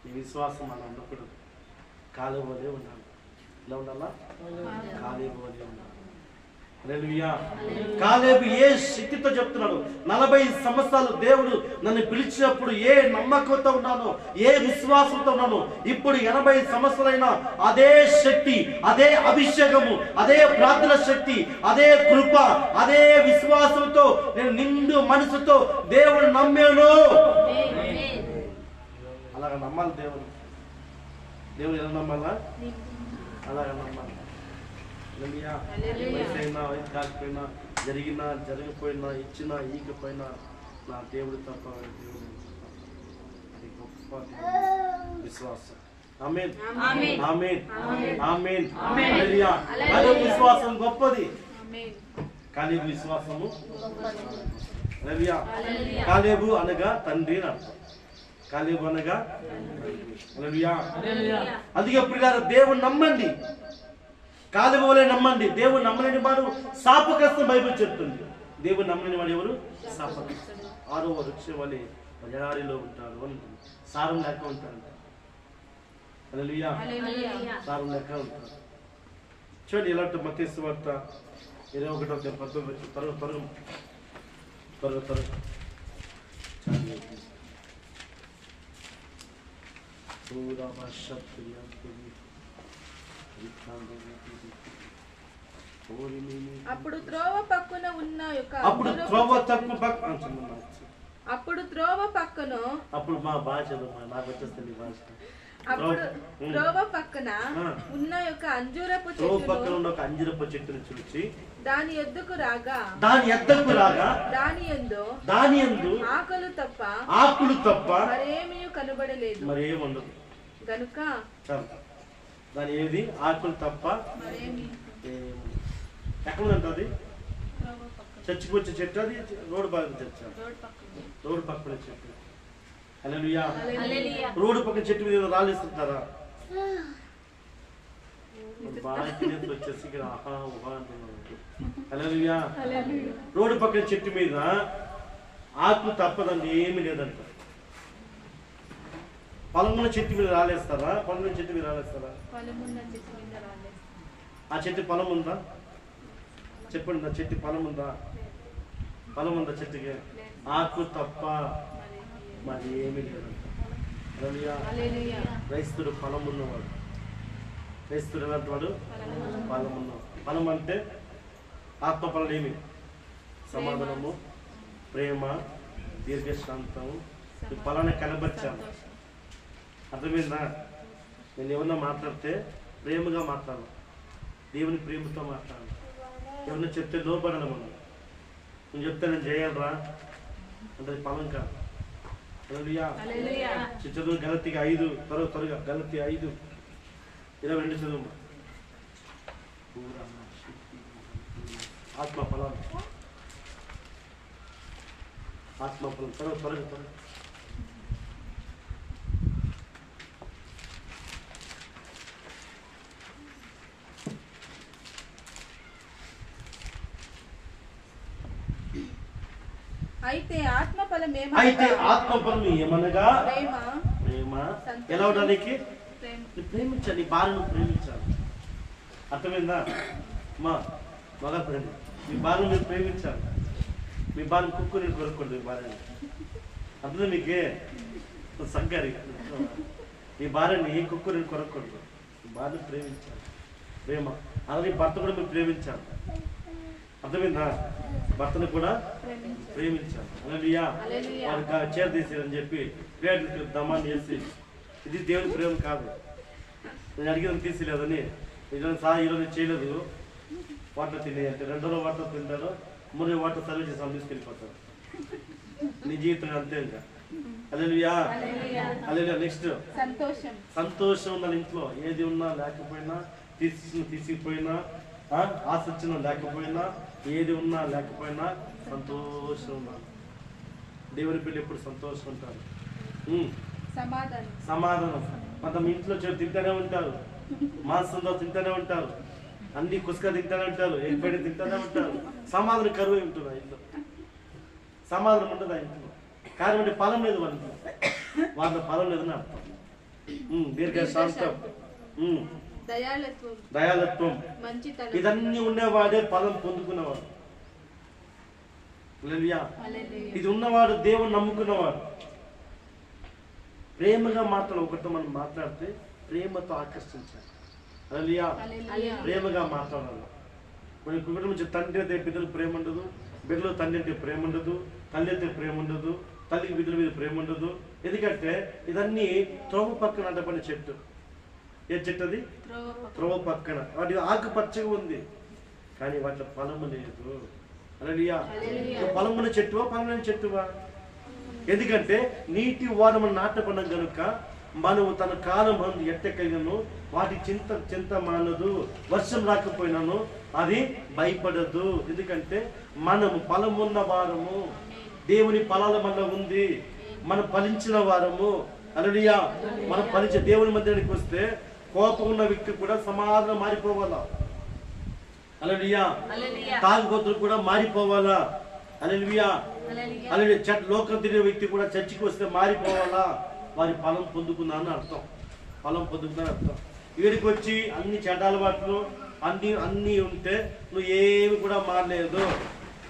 నీ విశ్వాసం అలా ఉండకూడదు. కాలేబోలే ఉండాలి. ఇలా ఉండాలా? కాలేబోలే ఉండాలి. కాలేబు ఏ శక్తితో చెప్తున్నాడు? 40 సంవత్సరాలు దేవుడు నన్ను పిలిచినప్పుడు ఏ నమ్మకంతో ఉన్నాను, ఏ విశ్వాసంతో ఉన్నాను. ఇప్పుడు 80 సంవత్సరాలైన అదే శక్తి, అదే అభిషేకము, అదే ప్రార్థన శక్తి, అదే కృప, అదే విశ్వాసంతో నేను నిండు మనసుతో దేవుడు నమ్మాను. అలాగ నమ్మాలి. దేవుడు ఎలా నమ్మాలా? అలాగ నమ్మాలి. వయసైనా వయసు కాకపోయినా, జరిగినా జరగకపోయినా, ఇచ్చినా ఈకపోయినా నా దేవుడు తప్ప దేవుడు. అది గొప్ప విశ్వాసం. ఆమేన్ ఆమేన్ ఆమేన్. కాలేబు విశ్వాసం గొప్పది. కాలేబు విశ్వాసము. కాలేబు అనగా తండ్రి అని అర్థం. కాలేబు అనగా అందుకే ప్రియులారా, దేవుడు నమ్మండి. కాలేబు వలె నమ్మండి. దేవుడు నమ్మలేని వాడు శాపగ్రస్తం బైబిల్ చెప్తుంది. దేవుడు నమ్మలేని వాడు ఎవరు? శాపగ్రస్తుడు. 6వ వృక్షం వలె ఎడారిలో ఉంటాడు అంటుంది. సారం లెక్క ఉంటాడు. హల్లెలూయా. సారం లెక్క ఉంటాడు. చూడండి, ఇలాంటి మత్తయి సువార్త 21:19 త్వరగా అప్పుడు త్రోవ పక్కన ఉన్న అప్పుడు మా భాష నాకు వచ్చేస్తుంది భాష. అప్పుడు త్రోవ పక్కన ఉన్న ఒక అంజూరపు చెట్టును చూసి దాని ఎద్దుకు రాగా దాని యందు ఆకులు తప్ప మరేమీ కనబడలేదు. మరేముండదు గనుక దాని ఏది ఆకులు తప్ప ఎక్కడ ఉంటుంది? చర్చికి వచ్చే చెట్టు, అది రోడ్డు పక్కన చర్చ, రోడ్డు పక్కన చెట్టు. హల్లెలూయా. రోడ్డు పక్కన చెట్టు మీద రాలేస్తుంటారా? బాగా వచ్చేసి ఇక్కడ ఆహా ఊహా అంటున్నారు. హల్లెలూయా. రోడ్డు పక్కన చెట్టు మీద ఆకులు తప్పదండి, ఏమి లేదంట. పొలమున్న చెట్టు మీద రాలేస్తారా? పొలమున్న చెట్టు మీద రాలేస్తారా? ఆ చెట్టు పొలం ఉందా? చెప్పండి, నా చెట్టు పొలం ఉందా? పొలం ఉందా చెట్టుకి? ఆకు తప్ప మరి ఏమీ లేదంట. క్రైస్తుడు పొలం ఉన్నవాడు. క్రైస్తుడు ఎలాంటి వాడు? పొలం ఉన్నవాడు. పొలం అంటే ఆత్మ ఫలం ఏమి? సమాధానము, ప్రేమ, దీర్ఘశాంతము. ఈ ఫలాన్ని కనబర్చాను. అర్థమైందా? నేను ఏమన్నా మాట్లాడితే ప్రేమగా మాట్లాడాలి. దేవుని ప్రేమతో మాట్లాడాలి. ఏమన్నా చెప్తే లోపడాలి. మనం నువ్వు చెప్తే నేను చేయాలరా అంటే పొలం కాదు. చదువు గలతీకి 5 త్వరగా గలతీ 5:22 చదువు. ఆత్మ ఫలాలు త్వరగా త్వరగా త్వరగా. అయితే ఆత్మఫలం ఏమనగా ప్రేమ, ప్రేమ. ఎలా ఉండడానికి? ప్రేమ, ప్రేమించాలి, నీ భార్యను ప్రేమించాలి. అర్థమైందా మా మగ ప్రేమ? మీ భార్యను మీరు ప్రేమించాలి. మీ భార్యను కుక్కుని కొరకూడదు. మీ భార్యని అర్థం మీకే సంగారి. మీ భార్యని కుక్కుని కొరకూడదు. మీ భార్యను ప్రేమించాలి. ప్రేమ అలాగే భర్త కూడా మీరు ప్రేమించాలి. అర్థమైందా? భర్తను కూడా ప్రేమించాలి. హల్లెలూయా. వారికి చేరదీసారని చెప్పి ప్రేమ దమాన్ని చేసి ఇది దేవుని ప్రేమ కాదు. నేను అడిగిన తీసిలేదని ఈరోజు చేయలేదు. వాటర్ తినే అంటే 2 రోజులు వాటర్ తింటారు, 3 వాటర్ సర్వీస్ చేసి తీసుకెళ్ళిపోతారు. నీ జీవితం అంతే ఇంకా. హల్లెలూయా. హల్లెలూయా. నెక్స్ట్ సంతోషం ఉండాలి ఇంట్లో. ఏది ఉన్నా లేకపోయినా, తీసుకుపోయినా, ఆశ వచ్చినా లేకపోయినా, ఏది ఉన్నా లేకపోయినా సంతోషం ఉండాలి. దేవుని పిల్లలు ఎప్పుడు సంతోషం ఉంటారు. సమాధానం. కొంత ఇంట్లో తింటూనే ఉంటారు, మాంసంతో తింటూనే ఉంటారు, అన్ని కుసుక తింటూనే ఉంటారు, ఎగ్బడి తింటూనే ఉంటారు. సమాధానం కరువు ఉంటుంది ఆ ఇంట్లో. సమాధానం ఉండదు ఆ ఇంట్లో. కారణం ఫలం లేదు వాళ్ళ ఫలం లేదని అర్థం. దీర్ఘశాంతం, దయాలత్వం, ఇదన్నీ ఉండేవాడే ఫలం పొందుకున్నవాడు. ఇది ఉన్నవాడు దేవుని నమ్ముకున్నవాడు. ప్రేమగా ఒకరితో మనం మాట్లాడితే ప్రేమతో ఆకర్షించాలి. హల్లెలూయా. ప్రేమగా మాట్లాడాలి. మన కుటుంబం నుంచి తండ్రి అయితే బిడ్డలు ప్రేమ ఉండదు, బిడ్డలు తండ్రి అంటే ప్రేమ ఉండదు, తల్లి అయితే ప్రేమ ఉండదు, తల్లికి బిడ్డల మీద ప్రేమ ఉండదు. ఎందుకంటే ఇదన్నీ త్రోవ పక్కన అడ్డపడిన చెట్టు. ఏ చెట్టు అది? త్రోవ పక్కన. వాటి ఆకు పచ్చగా ఉంది కానీ వాటి ఫలము లేదు. హల్లెలూయా. ఫలమున చెట్టువా ఫలమైన చెట్టువా? ఎందుకంటే నీటి వానము నాటపడిన గనుక మనము తన కాలం మందు ఎట్టకలిగను వాటి చింత మానదు. వర్షం రాకపోయినాను అది భయపడదు. ఎందుకంటే మనము ఫలమున్న వారము, దేవుని ఫలాల వల్ల ఉంది, మనం ఫలించిన వారము. హల్లెలూయా. మనం ఫలించే దేవుని మందిరానికి వస్తే కోపం ఉన్న వ్యక్తి కూడా సమాధానం మారిపోవాలా. హల్లెలూయా. తాగుబోతులు కూడా మారిపోవాలా. హల్లెలూయా. హల్లెలూయా. లోకం తిరిగే వ్యక్తి కూడా చర్చికి వస్తే మారిపోవాలా. వారి ఫలం పొందుకున్నాను అర్థం. ఫలం పొందుకున్నాను అర్థం. వీడికి వచ్చి అన్ని చెడ్డ అలవాట్లు అన్నీ ఉంటే నువ్వేమి కూడా మారలేదు,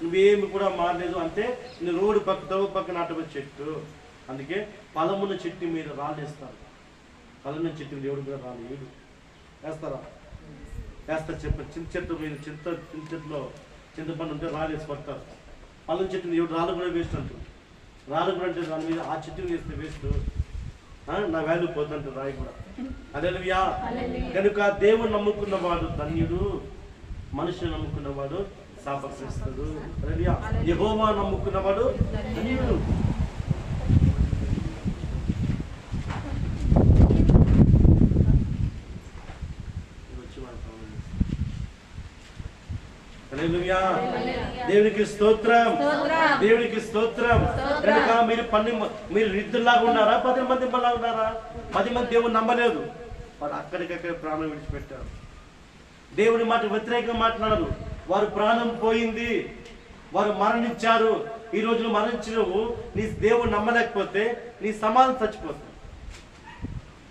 నువ్వేమి కూడా మారలేదు అంటే నువ్వు రోడ్డు పక్కన నాటబడి చెట్టు. అందుకే ఫలమున్న చెట్టు మీద రాళ్ళేస్తారు. ఫలమున్న చెట్టు మీద ఎవడు కూడా రాళ్ళు ఏడు వేస్తారా? వేస్తారు. చిన్న చెట్టు మీద చెట్టులో చింతపండు ఉంటే రాళ్ళు వేసి పడతారు. ఫలం చెట్టు మీద ఎవడు రాళ్ళు కూడా వేస్ట్ అంటారు. రాళ్ళు కూడా అంటే దాని మీద ఆ చెట్టు వేస్తే వేస్ట్, నా వాల్యూ పోతుంటారు రాయి కూడా. హల్లెలూయా. కనుక దేవుడు నమ్ముకున్నవాడు ధన్యుడు, మనుషులు నమ్ముకున్నవాడు శాపగ్రస్తుడు. హల్లెలూయా. యెహోవా నమ్ముకున్నవాడు ధన్యుడు. హల్లెలూయా. దేవునికి స్తోత్రం, దేవునికి స్తోత్రం. కనుక మీరు రిద్దులాగా ఉన్నారా? 10 మంది లాగా ఉన్నారా? 10 మంది దేవుని నమ్మలేదు, వారు అక్కడికక్కడ ప్రాణం విడిచిపెట్టారు. దేవుని మాట వ్యతిరేకంగా మాట్లాడరు. వారు ప్రాణం పోయింది, వారు మరణించారు. ఈ రోజులు మరణించినవు నీ దేవుడు నమ్మలేకపోతే నీ సమాధి చచ్చిపోతుంది.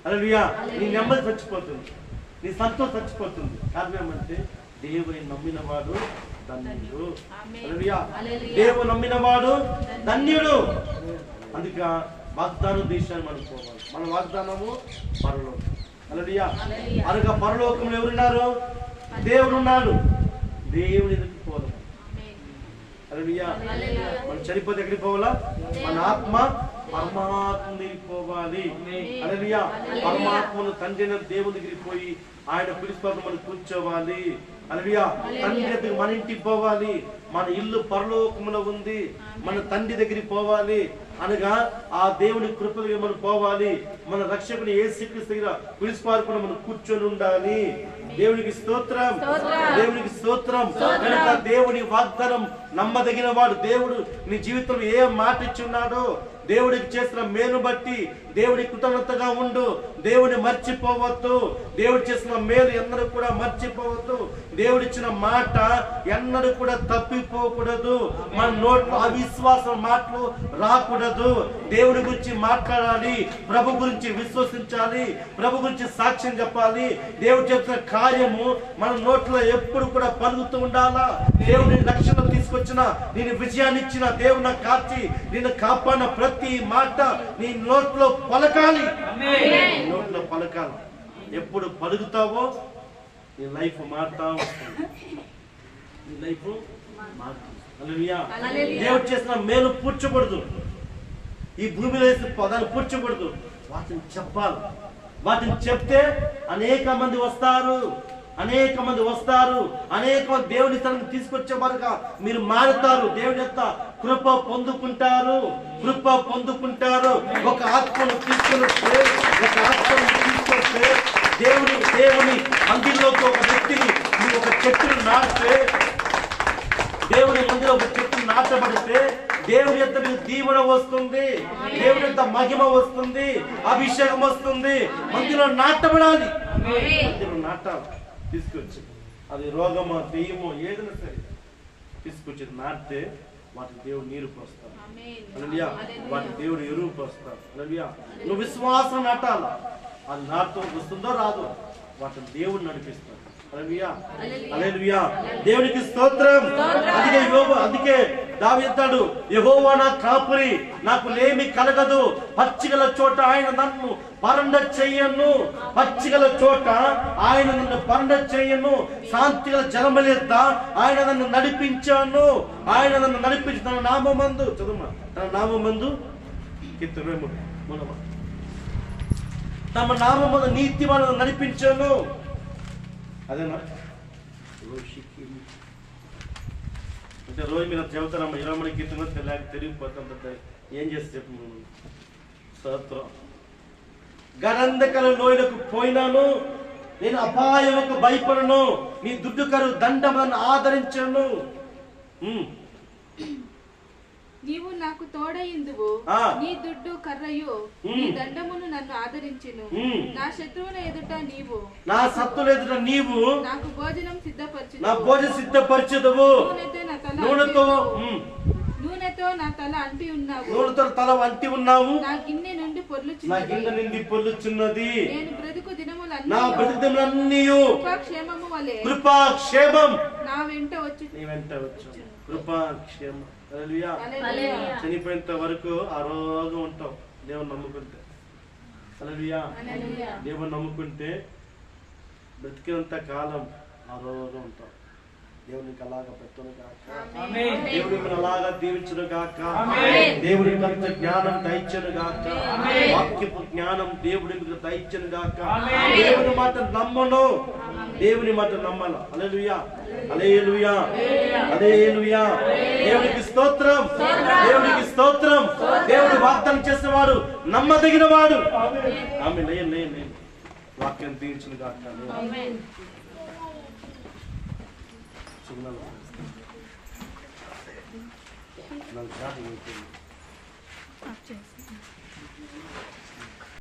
హల్లెలూయా. నీ నెమ్మది చచ్చిపోతుంది, నీ సంతోషం చచ్చిపోతుంది. కారణం ఏమంటే దేవుని నమ్మినవాడు ధన్యుడు. హల్లెలూయా. దేవుని నమ్మినవాడు ధన్యుడు. అందుకే వాగ్దానం దేశాన్ని మనం పోవాలి. మన వాగ్దానము పరలోకం. హల్లెలూయా. అనగా పరలోకంలో ఎవరున్నారు? దేవుడు ఉన్నాడు. దేవుని ఎదుటి పోవాలి. హల్లెలూయా. మనం చనిపోతే ఎక్కడికి పోవాలా? మన ఆత్మ పరమాత్మ దగ్గరికి పోవాలి. హల్లెలూయా. పరమాత్మను తండ్రి దేవుని దగ్గరికి పోయి ఆయన పిలుచుకోవడం మనం కూర్చోవాలి. హల్లెలూయా. తండ్రి దగ్గరికి మన ఇంటికి పోవాలి. మన ఇల్లు పరలోకములో ఉంది, మన తండ్రి దగ్గరికి పోవాలి. అనగా ఆ దేవుని కృపగా మనం పోవాలి. మన రక్షకుని యేసుక్రీస్తు దగ్గర విడిచిపారకుండా మనం కూర్చొని ఉండాలి. దేవునికి స్తోత్రం, దేవునికి స్తోత్రం. కనుక దేవుని వాగ్దానం నమ్మదగిన వాడు. దేవుడు నీ జీవితంలో ఏ మాట ఇచ్చి ఉన్నాడో, దేవుడికి చేసిన మేలు బట్టి దేవుడి కృతజ్ఞతగా ఉండు. దేవుని మర్చిపోవద్దు. దేవుడు చేసిన మేలు ఎన్నడూ కూడా మర్చిపోవద్దు. దేవుడిచ్చిన మాట ఎన్నడూ కూడా తప్పిపోకూడదు. మన నోట్లో అవిశ్వాసం మాటలు రాకూడదు. దేవుడి గురించి మాట్లాడాలి, ప్రభు గురించి విశ్వసించాలి, ప్రభు గురించి సాక్ష్యం చెప్పాలి. దేవుడు చేసిన కార్యము మన నోట్లో ఎప్పుడు కూడా పలుకుతూ ఉండాలా. దేవుని రక్షణ తీసుకొచ్చిన, నేను విజయాన్ని ఇచ్చిన, దేవుని కాచి నిన్ను కాపాడిన ప్రతి మాట నీ నోట్లో పలకాలి. నోట్లో పలకాలి. ఎప్పుడు పలుకుతావో నీ లైఫ్ మారుతా వస్తుంది. నీ లైఫ్ మారుతుంది. హల్లెలూయా. దేవుడు చేసిన మేలు పూడ్చకూడదు. ఈ భూమిలో వేసిన పదాలు పూడ్చకూడదు. వాటిని చెప్పాలి. వాటిని చెప్తే అనేక మంది వస్తారు. అనేక మంది దేవుని స్థానం తీసుకొచ్చే వరకు మీరు మారుతారు. దేవుని యొక్క కృప పొందుకుంటారు. ఒక ఆత్మను తీసుకొస్తే దేవుని మందిరంలోకి ఒక వ్యక్తిని మీరు ఒక చెట్టును నాటితే, దేవుని మందిలో ఒక చెట్టు నాటబడితే దేవుని యొక్క దీవెన వస్తుంది, దేవుని యొక్క మహిమ వస్తుంది, అభిషేకం వస్తుంది. మందిలో నాటబడాలి. మందిలో నాటాలి. తీసుకొచ్చి అది రోగమో దెయ్యమో ఏదైనా సరే తీసుకొచ్చి నాటితే వాటికి దేవుడు నీరు పోస్తాడు. హల్లెలూయా. వాటికి దేవుడు ఎరువు పోస్తాడు. హల్లెలూయా. నువ్వు విశ్వాసం నాటాల. అది నాటుతో వస్తుందో రాదో వాటిని దేవుడు నడిపిస్తాడు. హల్లెలూయా. దేవునికి స్తోత్రం. అందుకే దావీదు యెహోవా నా కాపురి, నాకు లేమి కలగదు. పచ్చిగల చోట ఆయన నన్ను పరండ చెయ్యను. పచ్చిగల చోట ఆయన నన్ను పరండ చెయ్యను. శాంతిగల జలములెద్ద ఆయన నన్ను నడిపించాను. ఆయన నన్ను నడిపించి తన నామమందు చదువు తన నామమందు తమ నామమందు నీతి వాళ్ళను నడిపించాను. అదేనా అంటే రోజు మీరు చెబుతారమ్మా 20 మంది కీర్తన తెలియకపోతాం. ఏం చేస్తే చెప్పు. స్తోత్రం. గరంధకల లోయలకు పోయినాను, నేను అపాయముకు భయపడను. నీ దుడ్డుకరు దండములను ఆదరించను. నీవు నాకు తోడయిందువు. నీ దుడ్డు కర్రయు నీ దండమును నన్ను ఆదరించెను. నా శత్రువుల ఎదుట నీవు, నా శత్రువుల ఎదుట నీవు నాకు భోజనం సిద్ధపరచుదువు. నా భోజనం సిద్ధపరచుదువు. నూనెతో నా తల అంటి ఉన్నావు. నూనెతో తల అంటి ఉన్నావు. నా గిన్నె నుండి పొర్లుచున్నది. నేను బ్రతుకు దినములన్నీ, నా బ్రతుకు దినములన్నీ కృపాక్షేమము వలె కృపాక్షేమం నా వెంట వచ్చు. నీ వెంట వచ్చు. కృపాక్షేమం. హల్లెలూయా. చనిపోయేంత వరకు ఆ రోగం ఉంటావు దేవుని నమ్ముకుంటే. హల్లెలూయా. దేవుని నమ్ముకుంటే బ్రతికినంత కాలం ఆ రోగం ఉంటావు. దేవునికి అలాగా పెట్టును గాక. దేవుడు మిమ్మల్ని అలాగా దీవించును గాక. దేవుడి యొక్క జ్ఞానం దయచును గాక. వాక్యపు జ్ఞానం దేవుడి మీకు దయచును గాక. దేవుని మాట నమ్మను, దేవుని మాట నమ్మాల. హల్లెలూయా. హల్లెలూయా. హల్లెలూయా. దేవునికి స్తోత్రం. దేవునికి స్తోత్రం. దేవుడు వాగ్దానం చేసేవాడు నమ్మదగిన వాడు. ఆమె నేను వాక్యం దీవించును గాక.